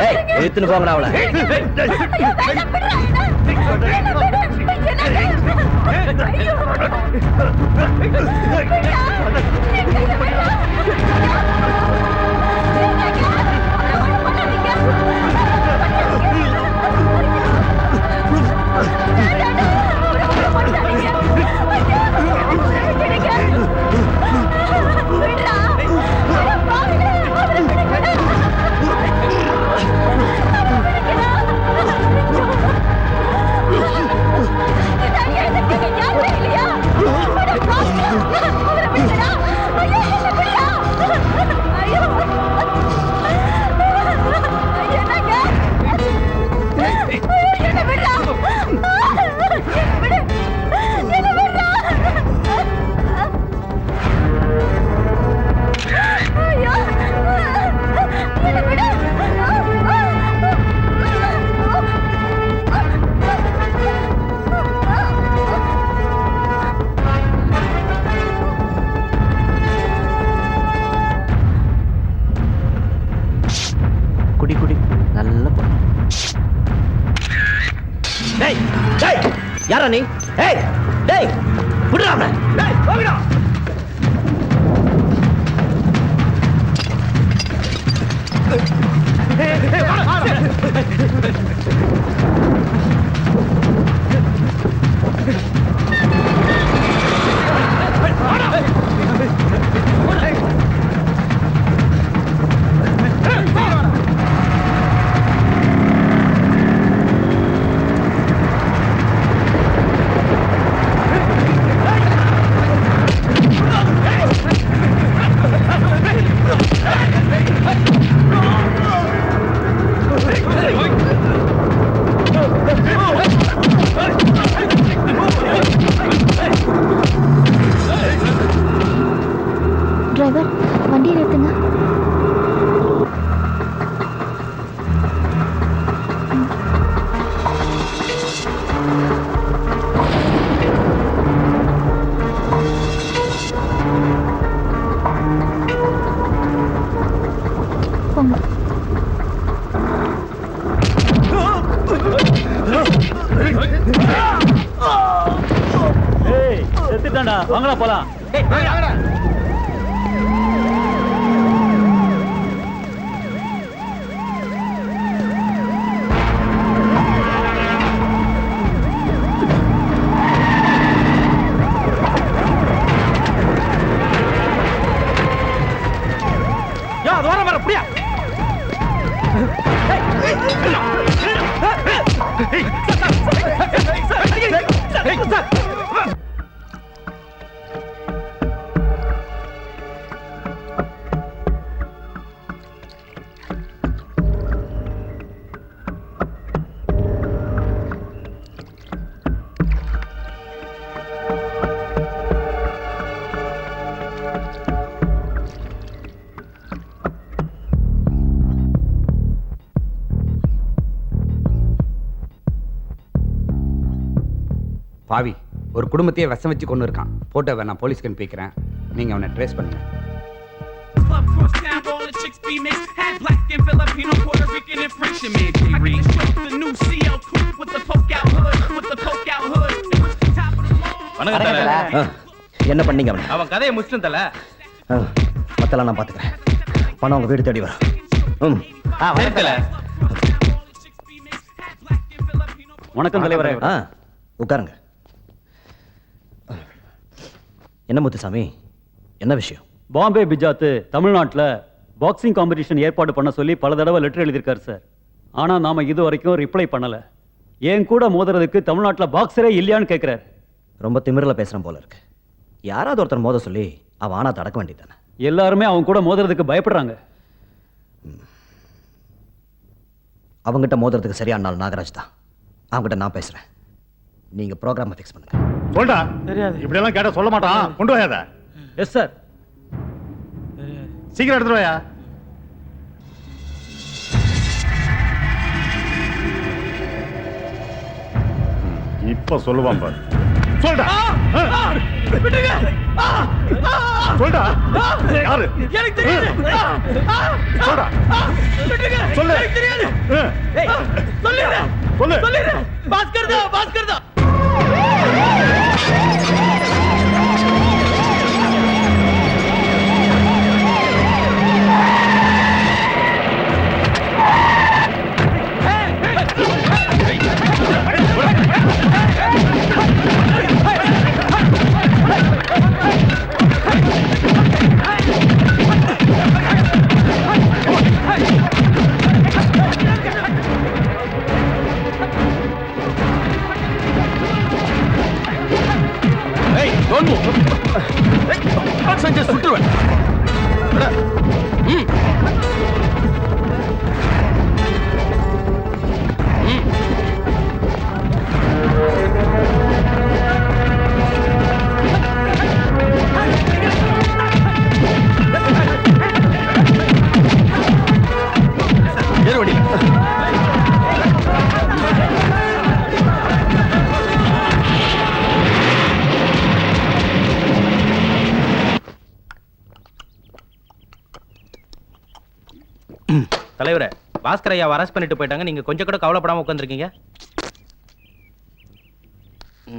ஏய், எடுத்துன்னு போங்கடா அவளை. ஐயோ, வேண்டாம், விடுறா. ஐயோ. வேண்டாம். டேய் டேய் யாரா நீ? டேய் டேய் விடுடா அவனை. டேய் போங்கடா. டிரைவர் வண்டியை நிறுத்துங்க. போங்க. செத்துட்டான்டா, வாங்கடா போலாம். பாவி ஒரு குடும்பத்தையே விஷம் வச்சு கொண்டு இருக்கான். போட்டோ நான் போலீஸ்க்கு அனுப்பிக்கிறேன். நீங்க அவனை ட்ரேஸ் பண்ணுங்க. Club cross town, all the chicks be mixed. Had black and Filipino, Puerto Rican and French in me. I get to show the new CL coupe with the poke out hood, with the poke out hood. It was the top of the mall. என்ன பண்ணீங்க அவனை? அவன் கதையை முடிச்சிட்டு தல. மத்தெல்லாம் நான் பாத்துக்கிறேன். பணம் உங்க வீடு தேடி வரும். வணக்கம் தலைவரே. உட்காருங்க. என்ன முத்துசாமி, என்ன விஷயம்? பாம்பே பிஜாத்து தமிழ்நாட்டில் பாக்ஸிங் காம்படிஷன் ஏற்பாடு பண்ண சொல்லி பல தடவை லெட்டர் எழுதியிருக்காரு சார். ஆனால் நாம் இது வரைக்கும் ரிப்ளை பண்ணலை. என் கூட மோதுறதுக்கு தமிழ்நாட்டில் பாக்ஸரே இல்லையான்னு கேட்குறாரு. ரொம்ப திமிரில் பேசுகிறேன் போல இருக்கு. யாராவது ஒருத்தர் மோத சொல்லி அவன் ஆனா தடக்க வேண்டியதானே? எல்லாருமே அவன் கூட மோதுறதுக்கு பயப்படுறாங்க. அவங்ககிட்ட மோதுறதுக்கு சரியான நாள் நாகராஜ் தான். அவங்ககிட்ட நான் பேசுகிறேன். நீங்கள் ப்ரோக்ராமை ஃபிக்ஸ் பண்ணுங்க. சொல்டா. இப்படியெல்லாம் கேட்டால் சொல்ல மாட்டான். கொண்டு வாயாத. Yes sir. சீக்கிரம் எடுத்துட்டு வாயா. இப்ப சொல்லுவான் பாரு. சொல்டா. சொல்டா. யாரு? எனக்கு தெரியாது. சொல்டா. சொல்லு. சொல்லுடா. சொல்லு. சொல்லுடா. பாஸ்கர் தான், பாஸ்கர் தான். சுட்டுருவேன். தலைவரே, பாஸ்கர் ஐயா அரெஸ்ட் பண்ணிட்டு போயிட்டாங்க. நீங்க கொஞ்சம் கூட கவலைப்படாம உட்கார்ந்திருக்கீங்க. அண்ணே,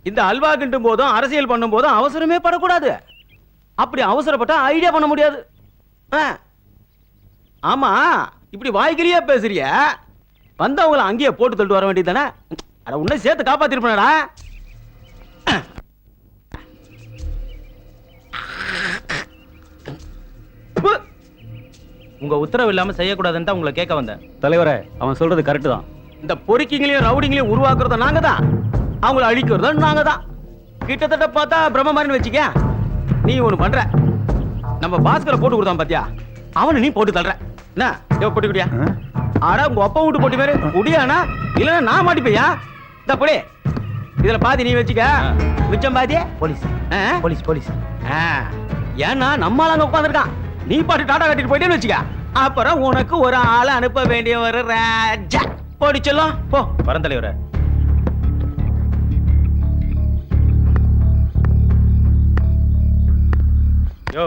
இந்த அல்வா கிண்டும் போதும் அரசியல் பண்ணும் போதும் அவசரமே படக்கூடாது. அப்படி அவசரப்பட்டா ஐடியா பண்ண முடியாது. ஆமா, இப்படி வாய்க்கிறியா பேசுறிய, வந்தவங்கள அங்கேயே போட்டு தள்ளிட்டு வர வேண்டியது தானே. அட, உன்னை சேர்த்து காப்பாத்திருப்பா. உங்க உத்தரவு இல்லாம செய்யக்கூடாதுன்னு தான் உங்களை கேட்க வந்தேன். தலைவரே, அவன் சொல்றது கரெக்ட் தான். இந்த பொறுக்கிங்களையும் ரவுடிங்களையும் உருவாக்குறத நாங்க தான், அவங்கள அழிக்கிறத நாங்க தான். கிட்டத்தட்ட பார்த்தா பிரம்மமாரின்னு வச்சுக்க. நீ ஒண்ணு பண்ற, நம்ம பாஸ்கரை போட்டு கொடுத்தான் பாத்தியா, அவனை நீ போட்டு தள்ளுற. என்ன போட்டு குடியா? ஆனா உங்க அப்பா வீட்டு போட்டு பேரு குடியானா, இல்லைன்னா நான் மாட்டிப்பையா? இந்த பொடி, இதுல பாதி நீ வச்சுக்க, மிச்சம் பாதியே போலீஸ். Police police. ஏன்னா நம்மளால அங்க உட்காந்துருக்கான், நீ பாட்டு டாடா கட்டிட்டு போயிட்டேன்னு வச்சுக்க, அப்புறம் உனக்கு ஒரு ஆளை அனுப்ப வேண்டிய ஒரு ராஜா. போடி செல்லும் போ. பரந்தலைவர யோ,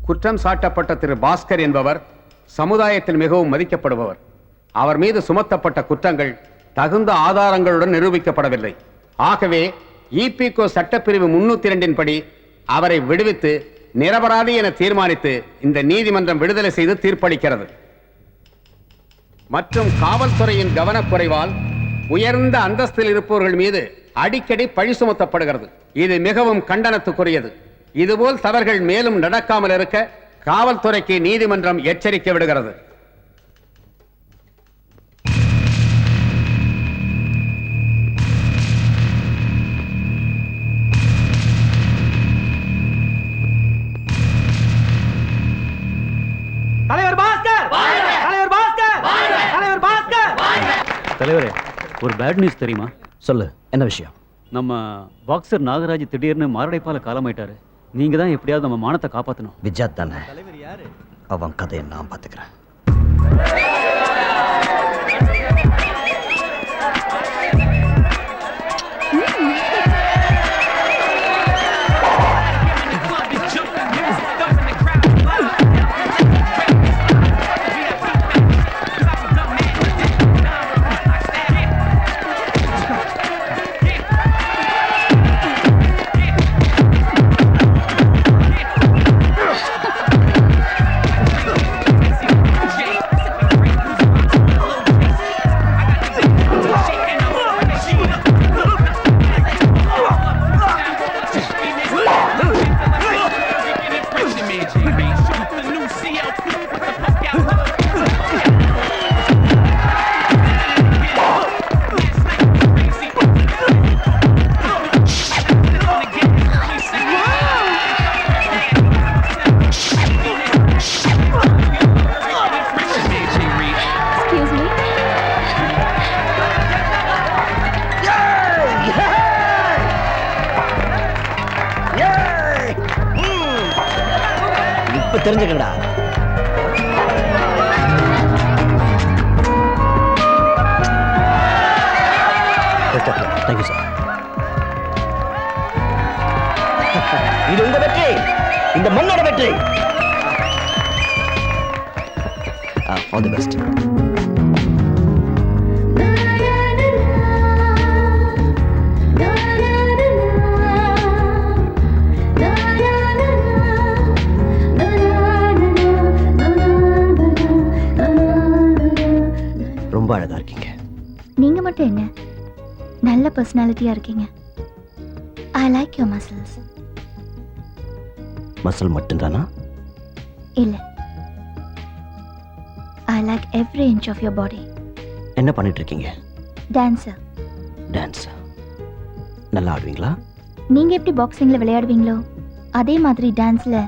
குற்றம் சாட்டப்பட்ட திரு பாஸ்கர் என்பவர் சமுதாயத்தில் மிகவும் மதிக்கப்படுபவர். அவர் மீது சுமத்தப்பட்ட குற்றங்கள் தகுந்த ஆதாரங்களுடன் நிரூபிக்கப்படவில்லை. ஆகவே இபிகோ சட்டப்பிரிவு 302 படி அவரை விடுவித்து நிரபராதி என தீர்மானித்து இந்த நீதிமன்றம் விடுதலை செய்து தீர்ப்பளிக்கிறது. மற்றும் காவல்துறையின் கவனக்குறைவால் உயர்ந்த அந்தஸ்தில் இருப்பவர்கள் மீது அடிக்கடி பழி சுமத்தப்படுகிறது. இது மிகவும் கண்டனத்துக்குரியது. இதுபோல் தவறுகள் மேலும் நடக்காமல் இருக்க காவல்துறைக்கு நீதிமன்றம் எச்சரிக்கை விடுகிறது. தலைவர் பாஸ்கர், தலைவர் பாஸ்கர், தலைவர் பாஸ்கர். தலைவரே, ஒரு பேட் நியூஸ் தெரியுமா? சொல்லு, என்ன விஷயம்? நம்ம பாக்ஸர் நாகராஜ் திடீர்னு மாரடைப்பால காலமாயிட்டாரு. நீங்க தான் எப்படியாவது நம்ம மானத்தை காப்பாத்தணும். விஜாத் தானே, அவன் கதையை நான் பாத்துக்கிறேன். தெரிஞ்சுக்கடா. Thank you sir. இது உங்க வெற்றி, இந்த மண்ணோட வெற்றி. All the best. ரொம்ப அழகா இருக்கீங்க. நீங்க மட்டும் என்ன நல்ல பர்சனாலிட்டியா இருக்கீங்க. I like your muscles. Muscle மட்டும்தானா? இல்ல, I like every inch of your body. என்ன பண்ணிட்டு இருக்கீங்க? டான்சர். டான்ஸ் நல்லா ஆடுவீங்களா? நீங்க எப்படி பாக்ஸிங்ல விளையாடுவீங்களோ அதே மாதிரி டான்ஸ்ல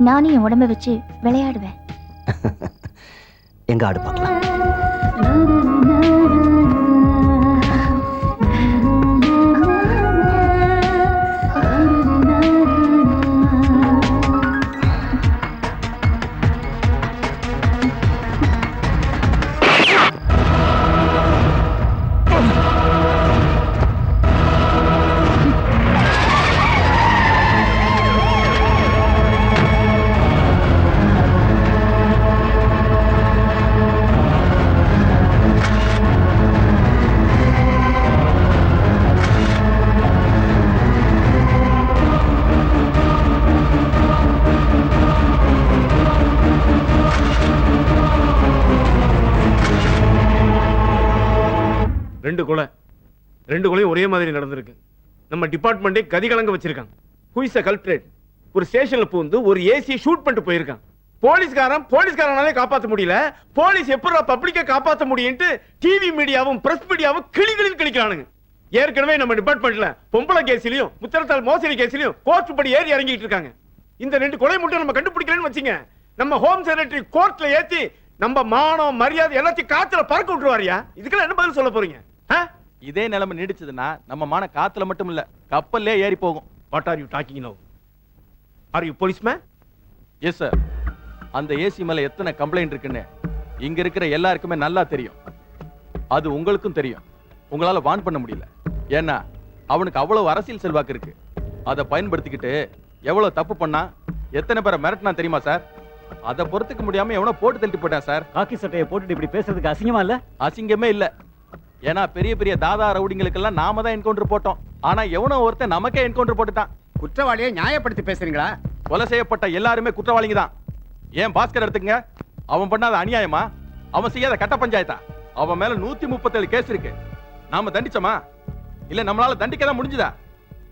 நானும் என் உடம்ப வச்சு விளையாடுவேன். எங்க ஆடு பார்க்கலாம். ரெண்டு கொலையும் ஒரே மாதிரி நடந்திருக்கு. நம்ம டிபார்ட்மெண்டே கதிகலங்க வச்சிருக்காங்க. Who is the கல்பிரேட்? ஒரு ஸ்டேஷன்ல பூந்து ஒரு ஏசி ஷூட் பண்ணிட்டு போயிருக்கான். போலீஸ்காரனாலே காப்பாற்ற முடியல. போலீஸ் எப்படா பப்ளிக்கை காப்பாற்ற முடியும்ட்டு டிவி மீடியாவும் பிரஸ் மீடியாவும் கிளிகளில் கிளிக்கிறானுங்க. ஏற்கனவே நம்ம டிபார்ட்மெண்ட்ல பொம்பளை கேஸ்லயும் முத்திரத்தால் மோசடி கேஸ்லயும் கோர்ட் படி ஏறி இறங்கிட்டு இருக்காங்க. இந்த 2 கொலை மட்டும் நம்ம கண்டுபிடிக்கலன்னு வச்சுங்க, நம்ம ஹோம் செக்ரட்டரி கோர்ட்ல ஏத்தி நம்ம மானம் மரியாதை எல்லாத்தையும் காத்துல பறக்க விட்டுருவாரியா? இதுக்கெல்லாம் என்ன பதில் சொல்ல போறீங்க? இதே நிலைமை நீடிச்சதுன்னா நம்ம மான காத்துல மட்டும் இல்ல கப்பல்லே ஏறி போகும். வாட் ஆர் யூ டாக்கிங் நவ? Are you policeman? Yes sir. அந்த ஏசி மேல எத்தனை கம்ப்ளைண்ட் இருக்குன்னு இங்க இருக்கிற எல்லாருக்குமே நல்லா தெரியும். அது உங்களுக்கும் தெரியும். உங்களால வான் பண்ண முடியல. ஏன்னா அவனுக்கு அவ்வளவு அரசியல் செல்வாக்கு இருக்கு. அதை பயன்படுத்திக்கிட்டு எவ்வளவு தப்பு பண்ணா எத்தனை பேரை மிரட்டினா தெரியுமா சார்? அதை பொறுத்துக்க முடியாம எவனோ போட்டு தள்ளிட்டு போட்டான் சார். காக்கி சட்டையை போட்டுட்டு இப்படி பேசுறதுக்கு அசிங்கமா இல்ல? அசிங்கமே இல்ல. ஏன்னா பெரிய பெரிய தாதா ரவுடிங்களுக்கெல்லாம் நாம தான் என்கவுண்டர் போட்டோம். ஆனா எவனோ ஒருத்தன் நமக்கே என்கவுண்டர் போட்டுட்டான். குற்றவாளியை நியாயப்படுத்தி பேசுறீங்களா? கொலை செய்யப்பட்ட எல்லாருமே குற்றவாளிங்க தான். ஏன் பாஸ்கர் எடுத்துங்க, அவன் பண்ணாத அநியாயமா? அவன் செய்யாத கட்ட பஞ்சாயத்தா? அவன் மேல 137 கேஸ் இருக்கு. நாம தண்டிச்சோமா? இல்ல நம்மளால தண்டிக்க தான் முடிஞ்சுதா?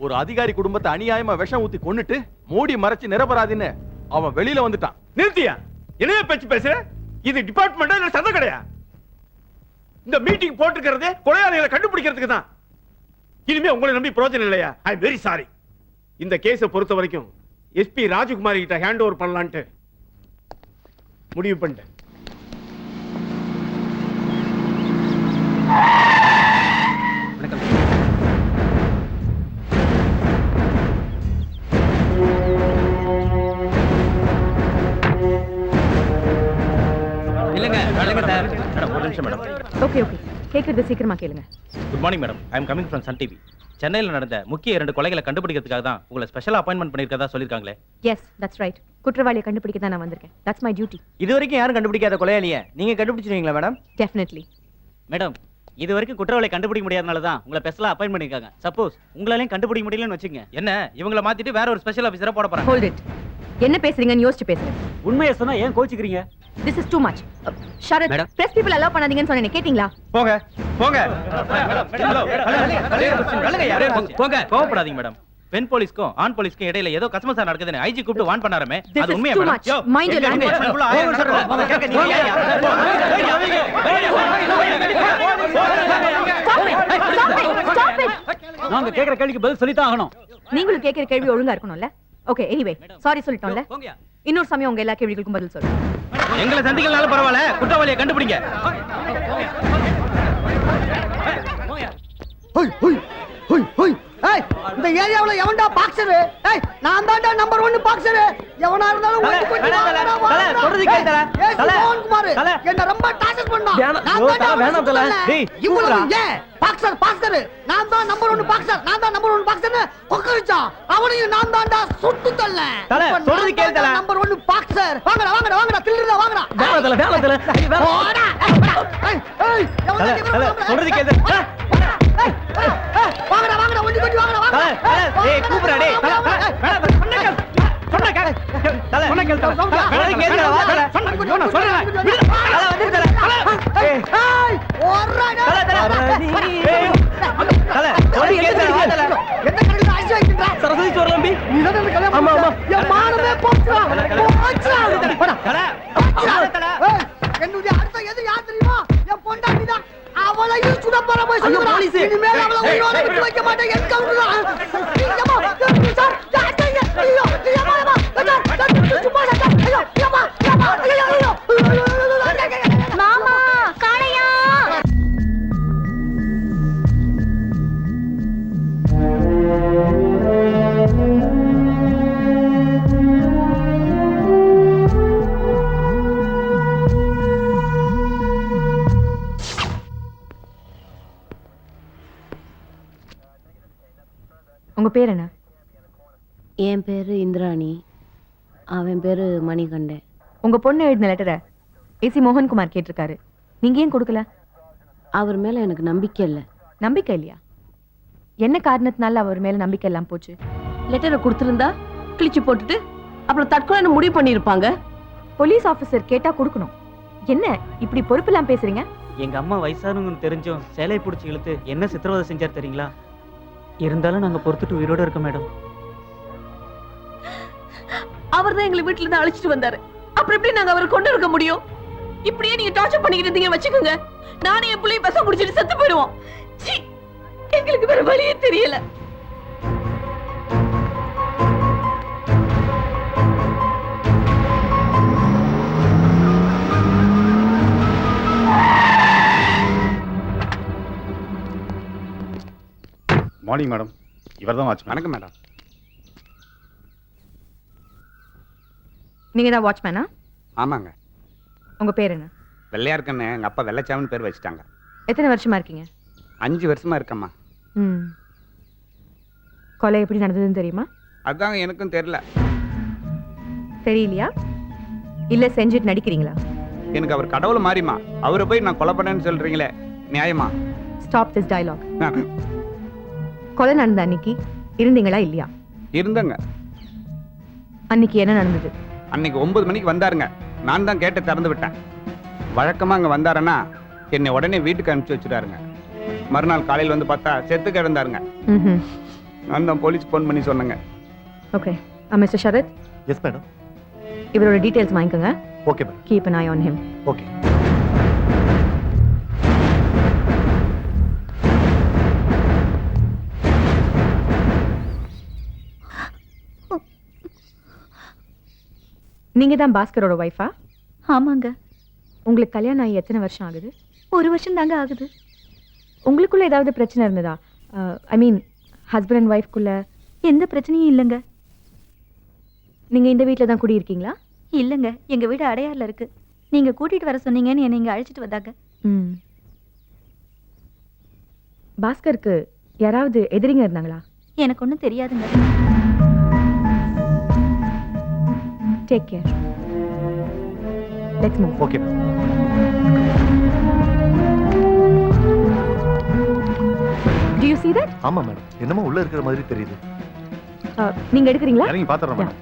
ஒரு அதிகாரி குடும்பத்தை அநியாயமா விஷம் ஊத்தி கொன்னுட்டு மூடி மறைச்சு நிரபராதின்னு அவன் வெளியில வந்துட்டான். நிறுத்தியா? என்ன பேச்சு பேசுற? இது டிபார்ட்மெண்டா இல்ல சந்த கடையா? இந்த மீட்டிங் போட்டுக்கிறதே கொலையாளிகளை கண்டுபிடிக்கிறதுக்கு தான். இனிமே உங்களை நம்பி பிரயோஜனம் இல்லையா? I am very sorry. இந்த கேஸை பொறுத்த வரைக்கும் எஸ்பி ராஜகுமாரி கிட்ட ஹேண்ட் ஓவர் பண்ணலான்ட்டு முடிவு பண்ணிட்டேன். ஒரு நிமிஷம் மேடம். ஓகே ஓகே, கேக்குறது சீக்கிரமா கேளுங்க. Good morning madam. I am coming from Sun TV. சென்னையில் நடந்த முக்கிய 2 கொலைகளை கண்டுபிடிக்கிறதுக்காக தான் உங்களை ஸ்பெஷல் அப்பாயின்மெண்ட் பண்ணிருக்கதா சொல்லிருக்காங்களே. Yes, that's right. குற்றவாளியை கண்டுபிடிக்க தான் நான் வந்திருக்கேன். That's my duty. இது வரைக்கும் யாரும் கண்டுபிடிக்காத கொலையாளியை நீங்க கண்டுபிடிச்சிருவீங்களா மேடம்? டெஃபினெட்லி. மேடம், இது வரைக்கும் குற்றவாளியை கண்டுபிடிக்க முடியாதனால தான் உங்களை ஸ்பெஷலா அப்பாயின்ட் பண்ணிருக்காங்க. சப்போஸ் உங்களாலையும் கண்டுபிடிக்க முடியலன்னு வச்சுங்க, என்ன இவங்களை மாத்திட்டு வேற ஒரு ஸ்பெஷல் ஆபீசரா போட போறாங்க. Hold it. என்ன பேசுறீங்கன்னு யோசிச்சு பேசுங்க. உண்மையை சொன்னா ஏன் கோச்சிக்கிறீங்க? This is too much. Sharad, press people allow பண்ணாதீங்கன்னு சொன்னேனே, கேட்டிங்களா? போங்க போங்க. போங்க, கோவப்படாதீங்க மேடம். பெண் போலீஸ்க்கும் ஆண் போலீஸ்க்கும் இடையில ஏதோ கசமசா நடக்குதுன்னு ஐஜி கூப்பிட்டு வான் பண்ணாரமே, அது உண்மையா மேடம்? Mind your language. நாங்க கேக்குற கேள்விக்கு பதில் சொல்லித்தான் ஆகணும். நீங்களும் கேக்குற கேள்வி ஒழுங்கா இருக்கணும்ல? ஓகே, எனிவே சாரி சொல்லிட்டோம்ல. இன்னொரு சமயம் உங்க எல்லா கேள்விகளுக்கும் பதில் சொல்றேன். எங்களை சந்திக்கலனால பரவாயில்ல, குற்றவாளியை கண்டுபிடிங்க. ஹோய் ஹோய் ஹோய் ஹோய். ஏய், இந்த ஏரியாவுல எவன்டா பாக்ஸர்? ஏய், நான் தான்டா நம்பர் 1 பாக்ஸர். எவனா இருந்தாலும் ஓடி போய் சொல்றது கேட்டல. தல குமார் என்ன ரொம்ப டார்ச்சர் பண்ணா. நான் தான்டா வேணாம் தல. டேய், இவ்வளவு ஏன் பாக்ஸர் பாக்ஸர்? நான் தான் நம்பர் 1 பாக்ஸர். நான் தான் நம்பர் 1 பாக்ஸர்னு கொக்கரிச்சா. அவனையும் நான் தான்டா சுட்டு தள்ள. தல சொல்றது கேட்டல. Number 1 boxer. வாங்கடா வாங்கடா வாங்கடா, தில்லுடா வாங்கடா. வேணாம் தல. போடா. ஏய், தல சொல்றது கேட்டல. வாங்கடா வாங்கடா, ஒண்டி கொண்டி வாங்கடா வாங்கடா. ஏய் கூப்றா டேய். சொன்னா கேளு. தல சொன்னா கேளு. வேணாம் கேளுடா வா தல. சொன்னா சொல்றேன். தல வந்து தல. ஏய் ஓடுறா. தல தல. நீ என்னுடைய அடுத்த எது யார் தெரியுமா? என் பொண்டாட்டி தான். அவளையும் சுட போற போய் சொல்லுறான். இனிமேல் அவளை உயிரோட விட்டு வைக்க மாட்டேன். என்கவுண்டர் தான். ஐயம்மா, சார், ஐயோ, ஐயம்மா, சும்மா சார், ஐயோ, ஐயம்மா, ஐயோ, ஐயோ, மாமா காளையா. உங்க பேர் என்ன? என் பேரு இந்திராணி, அவன் பேரு மணிகண்டன். உங்க பொண்ணு எழுதின லெட்டரை ஏசி மோகன்குமார் கேட்டிருக்காரு. நீங்க ஏன் கொடுக்கல? அவர் மேல எனக்கு நம்பிக்கை இல்லை. நம்பிக்கை இல்லையா? என்ன காரணத்தினால அவர் மேல நம்பிக்கை எல்லாம் போச்சு? லெட்டரை கொடுத்திருந்தா கிழிச்சு போட்டுட்டு அப்புறம் தற்கொலை முடிவு பண்ணியிருப்பாங்க. போலீஸ் ஆபீசர் கேட்டா கொடுக்கணும். என்ன இப்படி பொறுப்பெல்லாம் பேசுறீங்க? எங்க அம்மா வயசானவங்கன்னு தெரிஞ்சும் சேலை பிடிச்சி இழுத்து என்ன சித்திரவதை செஞ்சார் தெரியுங்களா? இருந்தாலும் நாங்க பொறுத்துட்டு உயிரோட இருக்கோம் மேடம். அவர் தான் எங்களை வீட்டுல இருந்து அழைச்சிட்டு வந்தாரு. அப்புறம் எப்படி நாங்க அவரை கொண்டு இருக்க முடியும்? இப்படியே நீங்க டார்ச்சர் பண்ணிக்கிட்டு இருந்தீங்க வச்சுக்கோங்க, நானே என் பிள்ளைய பசங்க குடிச்சிட்டு செத்து போயிடுவோம். சீ, எங்களுக்கு வேற வழியே தெரியல. Morning madam. இவர்தான் வாட்ச்மேன். வணக்கம் மேடம். நீங்க தான் வாட்ச்மேனா? ஆமாங்க. உங்க பேர் என்ன? வெள்ளையா இருக்கன்னு எங்க அப்பா வெள்ளைச்சாமின்னு பேர் வச்சுட்டாங்க. எத்தனை வருஷமா இருக்கீங்க? 5 வருஷமா இருக்கம்மா. கொலை எப்படி நடந்ததுன்னு தெரியுமா? அதாங்க எனக்கும் தெரியல. தெரியலையா? இல்ல செஞ்சுட்டு நடிக்கிறீங்களா? எனக்கு அவர் கடவுள் மாறிமா. அவரை போய் நான் கொலை பண்ணேன்னு சொல்றீங்களே, நியாயமா? Stop this dialogue. கொலை நடந்த அன்னைக்கு இருந்தீங்களா இல்லையா? இருந்தங்க. அன்னைக்கு என்ன நடந்தது? அன்னைக்கு 9 மணிக்கு வந்தாருங்க. நான் தான் கேட்டு திறந்து விட்டேன். வழக்கமா அங்க வந்தாருன்னா என்னை உடனே வீட்டுக்கு அனுப்பிச்சு வச்சுட்டாருங்க. மறுநாள் காலையில் வந்து பார்த்தா செத்து கிடந்தாருங்க. நான் தான் போலீஸ் ஃபோன் பண்ணி சொன்னேங்க. Okay, mister Sharath. Yes madam. இவரோட டீடைல்ஸ் வாங்கிக்கோங்க. Okay madam. Keep an eye on him. Okay. நீங்க தான் பாஸ்கரோட வைஃபா? ஆமாங்க. உங்களுக்கு கல்யாணம் ஆகி எத்தனை வருஷம் ஆகுது? 1 வருஷம் தாங்க ஆகுது. உங்களுக்குள்ள ஏதாவது பிரச்சனை இருந்ததா? ஐ மீன் ஹஸ்பண்ட் அண்ட் ஒய்ஃப்குள்ள? எந்த பிரச்சனையும் இல்லைங்க. நீங்க இந்த வீட்டில் தான் குடியிருக்கீங்களா? இல்லைங்க, எங்க வீடு அடையாறுல இருக்கு. நீங்க கூட்டிட்டு வர சொன்னீங்கன்னு என்னை இங்க அழைச்சிட்டு வந்தாங்க. பாஸ்கருக்கு யாராவது எதிரிங்க இருந்தாங்களா? எனக்கு ஒன்றும் தெரியாதுங்க. Take care. Let's move. Okay ma'am. Do you see that? ஆமா மேடம். என்னமோ உள்ள இருக்கிற மாதிரி தெரியுது. நீங்க எடுக்கிறீங்களா? இறங்கி பாத்துறேன் madam.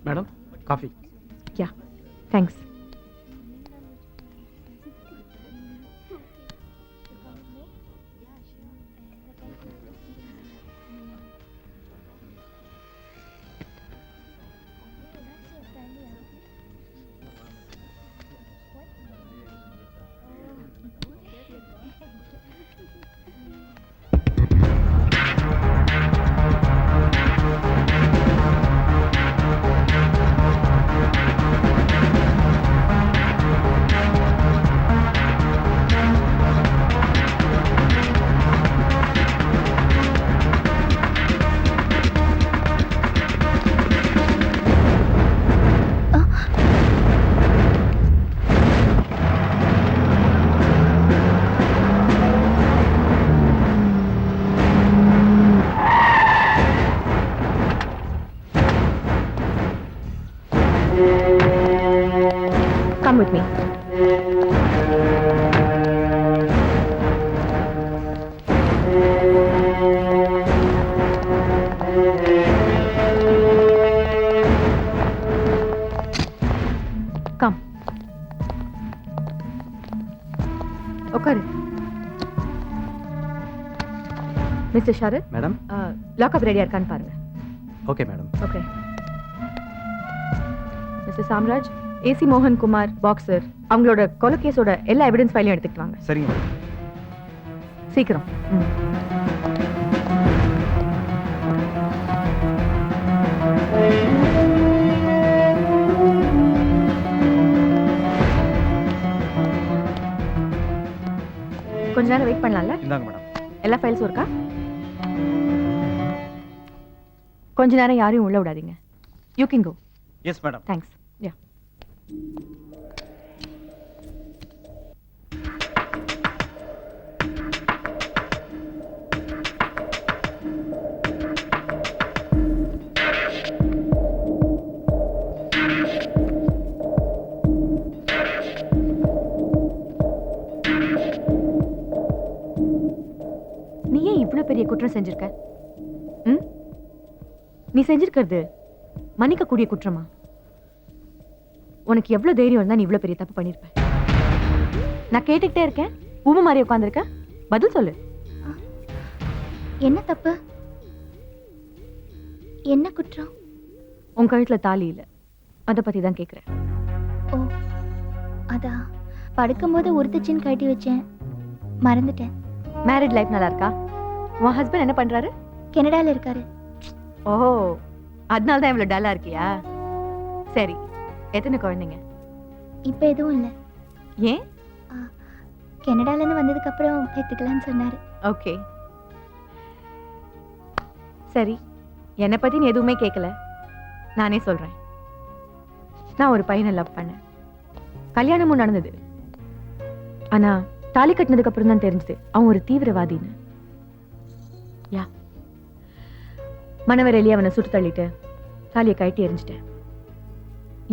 Madam, coffee. Yeah. Thanks. With me. Come. உட்காரு. Mister Sharath madam. லாக்அப் ரெடியா இருக்கான்னு பாருங்க. Okay madam. Okay. Mister Samraj, AC மோகன் குமார் பாக்ஸர் அவங்களோட கொலை கேஸோட எல்லா எவிடன்ஸ் ஃபைலையும் எடுத்துட்டு வாங்க. சரிங்க மேடம். சீக்கிரம். கொஞ்ச நேரம் வெயிட் பண்ணலாம்ல? இந்தாங்க மேடம். எல்லா ஃபைல்ஸும் இருக்கா? கொஞ்ச நேரம் யாரையும் உள்ள விடாதீங்க. You can go. Yes madam. Thanks. Yeah. நீ ஏன் இவ்வளவு பெரிய குற்றம் செஞ்சிருக்க? நீ செஞ்சிருக்கிறது மன்னிக்கக்கூடிய குற்றமா? உனக்கு எவ்வளவு தைரியம் இருந்தா நீ இவ்வளவு பெரிய தப்பு பண்ணிருப்ப? நான் கேட்டுக்கிட்டே இருக்கேன், ஊமை மாதிரி உட்கார்ந்திருக்க. பதில் சொல்லு. என்ன தப்பு? என்ன குற்றம்? உன் கழுத்துல தாலி இல்ல, அத பத்தி தான் கேக்குறேன். ஓ, அதா படுக்கும்போது உறுத்துச்சின்னு கட்டி வச்சேன், மறந்துட்டேன். மேரிட் லைஃப் நல்லா இருக்கா? உன் ஹஸ்பண்ட் என்ன பண்றாரு? கனடால இருக்காரு. ஓஹோ, அதனால தான் இவ்வளவு டல்லா இருக்கியா? சரி, எத்தனை குழந்தைங்க? இப்ப எதுவும் இல்ல. ஏன்? கனடால இருந்து வந்ததுக்கு அப்புறம் எடுத்துக்கலாம்னு சொன்னாரு. ஓகே, சரி. என்னை பத்தி நீ எதுவுமே கேட்கல, நானே சொல்றேன். நான் ஒரு பையனை லவ் பண்ணேன். கல்யாணமும் நடந்தது. ஆனா தாலி கட்டினதுக்கு அப்புறம் தான் தெரிஞ்சது அவன் ஒரு தீவிரவாதின்னு. யா, மனவரெளி அவனை சுட்டு தள்ளிட்டு தாலியை கழட்டி எறிஞ்சிட்டேன்.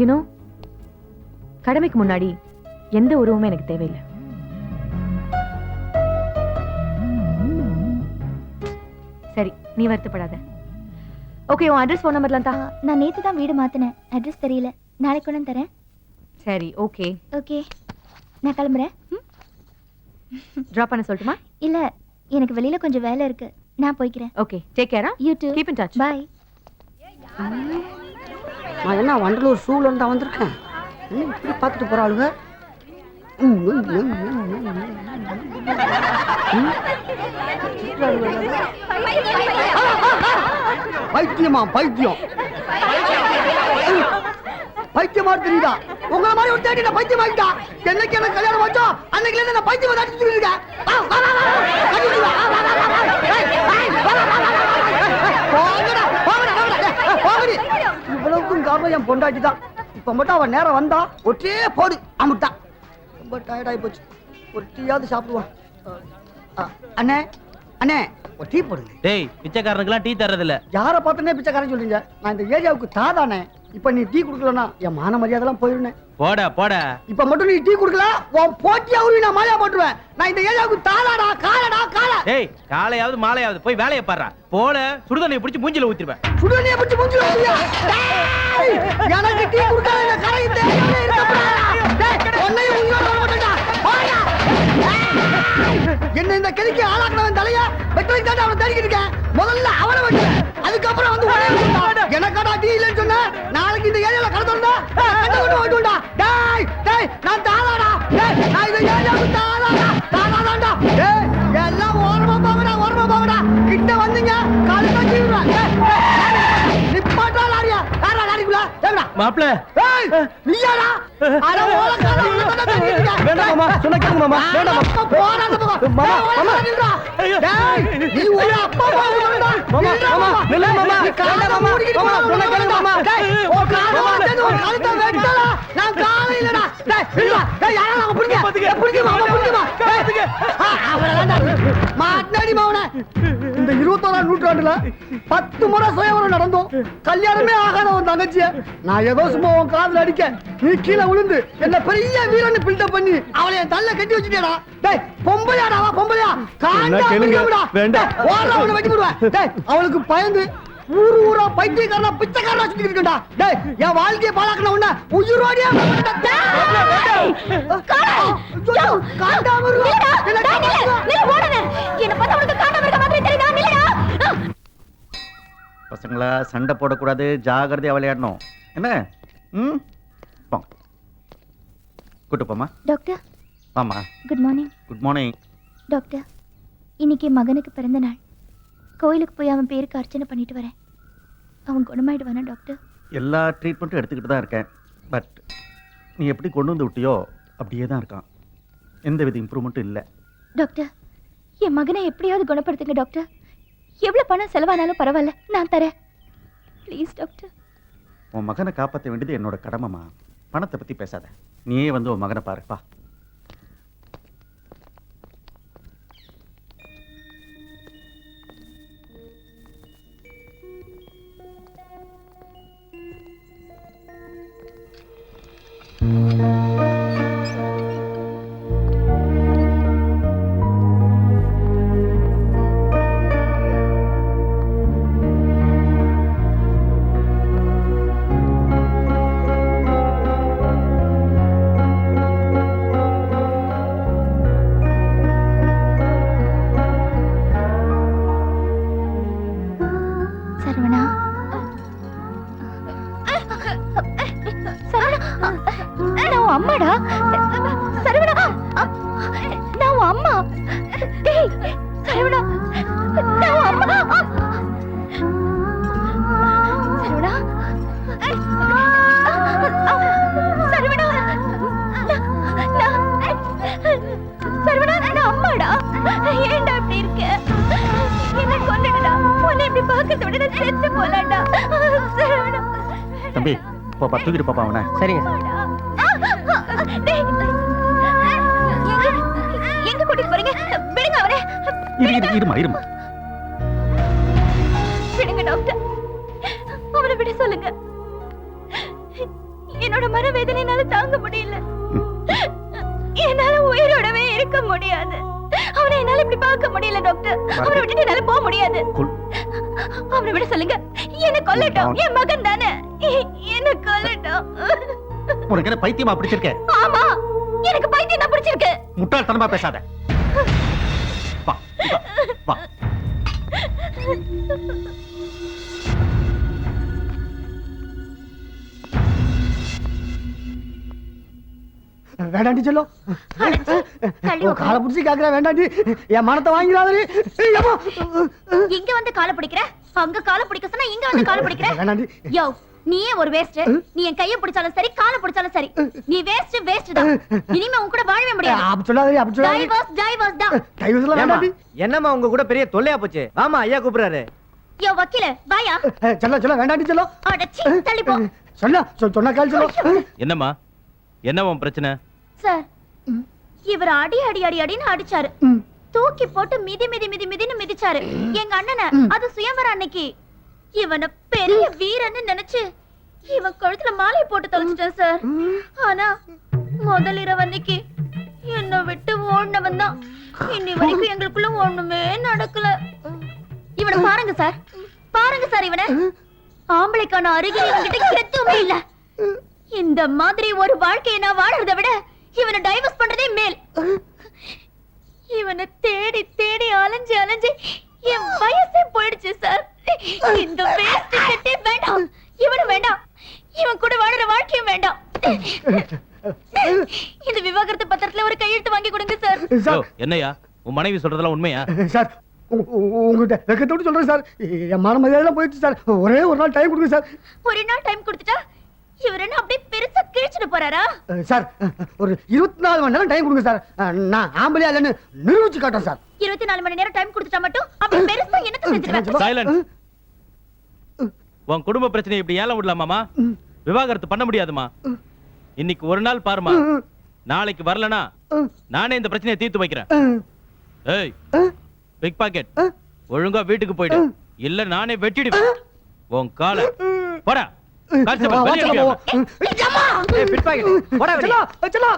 யூனோ, கடமைக்கு முன்னாடி எந்த உறவுமே எனக்கு தேவையில்லை. சரி, நீ வருத்தப்படாத. ஓகே, உன் அட்ரஸ் ஃபோன் நம்பர்லாம் தான். நான் நேத்து தான் வீடு மாத்தினேன், அட்ரஸ் தெரியல. நாளைக்கு கொண்டு வந்து தரேன். சரி, ஓகே. ஓகே, நான் கிளம்புறேன். டிராப் பண்ண சொல்லட்டுமா? இல்ல, எனக்கு வெளியில கொஞ்சம் வேலை இருக்கு, நான் போய்க்கிறேன். Okay, take care. You too. Keep in touch. Bye. நான் என்ன வண்டலூர் சூல இருந்தா வந்திருக்கேன். இப்படி பார்த்துட்டு போறாளுங்க. பைத்தியமா? பைத்தியம் பைத்தியமா தெரியுதா? உங்களை மாதிரி ஒரு தேடி பைத்தியம் ஆகிட்டா. என்னைக்கு எனக்கு கல்யாணம் வச்சோ அன்னைக்கு இருந்து பைத்தியம் அடிச்சுட்டு இருக்கேன். இவ்வளவுக்கும் காரணம் என் பொண்டாட்டி தான். இப்ப மட்டும் அவன் நேரம் வந்தா ஒற்றே போடு அமுட்டான். ரொம்ப டயர்ட் ஆகி போச்சு. ஒரு டீயாவது சாப்பிடுவான். அண்ணே, அண்ணே, ஒரு டீ போடுங்க. டேய், பிச்சைக்காரனுக்குலாம் டீ தர்றது இல்ல. யாரை பார்த்தனே பிச்சைக்காரன் சொல்றீங்க? நான் இந்த ஏரியாவுக்கு தாதானே. இப்ப நீ டீ குடுக்கலனா என் மான மரியாதைலாம் போயிருனே. போடா போடா. இப்ப மட்டும் நீ டீ குடுக்கல, உன் போட்டி அவரு நான் மாலையா போட்டுருவேன். நான் இந்த ஏரியாவுக்கு தாதாடா, காலடா, கால. டேய், காலையாவது மாலையாவது போய் வேலையை பாருடா. போட சுடுதண்ணியை பிடிச்சி மூஞ்சில ஊத்திடுவேன். சுடுதண்ணியை பிடிச்சி மூஞ்சில ஊத்தியா? எனக்கு டீ குடுக்காத இந்த கரை இந்த ஏரியாவுல இருக்கக்கூடாது. டேய், உன்னையும் உயிரோட விட மாட்டேன்டா. போடா. என்ன இந்த கெதிக்கு ஆளாக்குறவன் தலைய வெட்டவை தாண்டி அவனை தேடிக்கிட்டு இருக்கேன். முதல்ல அவனை வெட்டுவேன், அதுக்கப்புறம் வந்து உடனே வெட்டுவேன். எனக்காடா டீ இல்லைன்னு சொன்ன, நாளைக்கு இந்த ஏரியால கடை திறந்தா கட்ட கொண்டு ஓட்டுவேன்டா. டேய், டேய், நான் தாதாடா. டேய், நான் இந்த ஏரியாவுக்கு தாதாடா, தாதாடாண்டா. டேய், எல்லாம் ஓரமா போங்கடா, ஓரமா போங்கடா. கிட்ட வந்தீங்க காலை தட்டி விடுவேன். நிப்பாட்டா லாரியா? யாரா லாரிக்குள்ள? ஏடா மாப்ள. ஏய், நீயாடா? அட ஓலக்கார உள்ள தட்டி இருக்கீங்க. வேண்டாம் மாமா, சொன்னா கேளுங்க மாமா. வேண்டாம் மாமா. போடா அந்த பக்கம். மாமா, நில்றா. டேய், நீ ஒரு அப்பா போறடா. மாமா, மாமா, நில்ல மாமா. வேண்டாம் மாமா. மாமா, சொன்னா கேளுங்க மாமா. டேய், ஓ கால வந்து ஒரு கழுத்தை வெட்டல. நான் கால இல்லடா. டேய், நில்றா. டேய், யாரா நான் புடிங்க. புடிங்க மாமா, புடிங்க. டேய், அவளடா. மாட்னடி மாவனே. இந்த இந்த 21ஆம் நூற்றாண்டுல 10 முறை சுயவரம் நடந்தோம். கல்யாணமே ஆகாத உன் தங்கச்சிய நான் ஏதோ சும்மா உன் காதுல அடிக்க நீ கீழே விழுந்து என்ன பெரிய வீரன்னு பில்டப் பண்ணி அவளை என் தள்ள கட்டி வச்சுட்டேடா. டேய் பொம்பளையாடாவா பொம்பளையா காண்டா வேண்டாம் ஓடுற அவளை வெட்டி போடுவேன். டேய் அவளுக்கு பயந்து ஊரா பைத்தியக்காரனா பிச்சைக்காரனா சுத்திட்டு இருக்கா. டேய் என் வாழ்க்கைய பாழாக்கன உன்ன உயிரோடியா பசங்களா சண்டை போடக்கூடாது, ஜாகிரதையா விளையாடணும். என்ன? கூட்டு போமா. டாக்டர் ஆமா. Good morning. Good morning. Doctor இன்னைக்கு மகனுக்கு பிறந்த நாள். கோயிலுக்கு போய் அவன் பேருக்கு அர்ச்சனை பண்ணிட்டு வரேன். அவன் குணமாயிடுவானா டாக்டர்? எல்லா ட்ரீட்மெண்ட்டும் எடுத்துக்கிட்டு தான் இருக்கேன். பட் நீ எப்படி கொண்டு வந்து விட்டியோ அப்படியே தான் இருக்கான். எந்த வித இம்ப்ரூவ்மெண்ட்டும் இல்லை. டாக்டர் என் மகனை எப்படியாவது குணப்படுத்துங்க டாக்டர். எவ்வளவு பணம் செலவானாலும் பரவாயில்ல, நான் தரேன். Please doctor. உன் மகனை காப்பாற்ற வேண்டியது என்னோட கடமைமா. பணத்தை பற்றி பேசாத. நீயே வந்து உன் மகனை பாருப்பா. சரவணா நான் உன் அம்மாடா. சரவணா நான் உன் அம்மா. டேய் சரவணா நான் உன் அம்மா. சரவணா சரவணா சரவணா நான் அம்மாடா. ஏன்டா இப்படி இருக்க? என்ன கொன்னுடா. உன்னை இப்படி பார்க்கறத விட நான் செத்து போலாம்டா. சரவணா தம்பி பாப்பா தூக்கிட்டு பாப்பா அவனை. சரிங்க. எங்க கூட்டிட்டு போறீங்க? விடுங்க அவரே. இருமா இருமா. விடுங்க டாக்டர், அவரை விட சொல்லுங்க. என்னோட மனவேதனைனால தாங்க முடியல. என்னால உயிரோடவே இருக்க முடியாது. அவனை என்னால இப்படி பார்க்க முடியல டாக்டர். அவரை விட்டுட்டு என்னால போக முடியாது. அவரை விட சொல்லுங்க. என்ன கொல்லட்டும், என் மகன் தானே. என்ன கொல்லட்டும். உனக்கு என்ன பைத்தியமா பிடிச்சிருக்க? ஆமா எனக்கு பைத்தியம் தான் பிடிச்சிருக்கு. முட்டாள்தனமா பேசாத. வா வா. வேண்டாண்டி சொல்லும் காலை பிடிச்சி கேக்குற. வேண்டாண்டி என் மனத்தை வாங்கிறாரு. இங்க வந்து காலை பிடிக்கிற, அங்க காலை பிடிக்க சொன்னா இங்க வந்து காலை பிடிக்கிற. வேண்டாண்டி. யோ நீயே ஒரு வேஸ்ட். நீ என் கையை பிடிச்சாலும் சரி, காலை பிடிச்சாலும் சரி, நீ வேஸ்ட் தான். இனிமே உன் கூட வாழவே முடியாது. அப்படி சொல்லாதே, அப்படி சொல்லாதே. டைவர்ஸ் தான். டைவர்ஸ்ல வேண்டாண்டி. என்னம்மா உங்க கூட பெரிய தொல்லையா போச்சு? வாமா ஐயா கூப்பிடுறாரு. யோ வக்கீல வாயா. சொல்ல வேண்டாண்டி சொல்ல. அடச்சி தள்ளி போ. சொன்ன கால் சொல்ல. என்னம்மா என்ன உன் பிரச்சனை? சார் இவர் அடி அடி அடி அடின்னு அடிச்சாரு. தூக்கி போட்டு மிதின்னு மிதிச்சாரு எங்க அண்ணனை. அது சுயம்பர அன்னைக்கு இவனை பெரிய வீரன்னு நினைச்சு இவன் கழுத்துல மாலை போட்டு தொலைச்சிட்டேன் சார். ஆனா முதல் இரவு அன்னைக்கு என்ன விட்டு ஓடினவன் தான். இன்னி வரைக்கும் எங்களுக்குள்ள ஒண்ணுமே நடக்கல. இவனை பாருங்க சார், பாருங்க சார். இவனை ஆம்பளைக்கான அருகில் இவன்கிட்ட எதுவுமே இல்ல. இந்த மாதிரி ஒரு வாழ்க்கையை நான் வாழறதை விட இவனை டைவர்ஸ் பண்றதே மேல். இவனை தேடி தேடி அலைஞ்சு அலைஞ்சு என் வயசே போயிடுச்சு சார். இந்த வேஸ்ட் செட்டே வேண்டாம், இவனும் வேண்டாம், இவன் கூட வாழற வாழ்க்கையும் வேண்டாம். இந்த விவாகரத்து பத்திரத்துல ஒரு கையெழுத்து வாங்கி கொடுங்க சார். என்னையா உன் மனைவி சொல்றதெல்லாம் உண்மையா? சார் உங்ககிட்ட வெக்கத்தோடு சொல்றேன் சார். என் மன மரியாதை போயிடுச்சு சார். ஒரே ஒரு நாள் டைம் கொடுங்க சார். ஒரு நாள் டைம் கொடுத்துட்டா இவர் என்ன அப்படியே பெருசா கிழிச்சிட்டு போறாரா? சார் ஒரு 24 மணி நேரம் டைம் கொடுங்க சார். நான் ஆம்பளையா இல்லைன்னு நிரூபிச்சு காட்டுறேன் சார். 24 மணி நேரம் டைம் கொடுத்துட்டா மட்டும் அப்படி பெருசா என்ன செஞ்சிருக்காங்க? சைலன்ஸ். உன் குடும்ப பிரச்சனை இப்படி ஏல விடலாமாமா? விவாகரத்து பண்ண முடியாதுமா. இன்னைக்கு ஒரு நாள் பாருமா. நாளைக்கு வரலனா நானே இந்த பிரச்சனையை தீர்த்து வைக்கிறேன். ஏய் பிக் பாக்கெட் ஒழுங்கா வீட்டுக்கு போயிடு இல்ல நானே வெட்டிடுவேன் உன் காலை போடா கான்ஸ்டபிள் வெளிய வா, இருக்கியா? வா, வா. ஏய், பிட் பாக்கெட். போடா வெளிய. செல்லா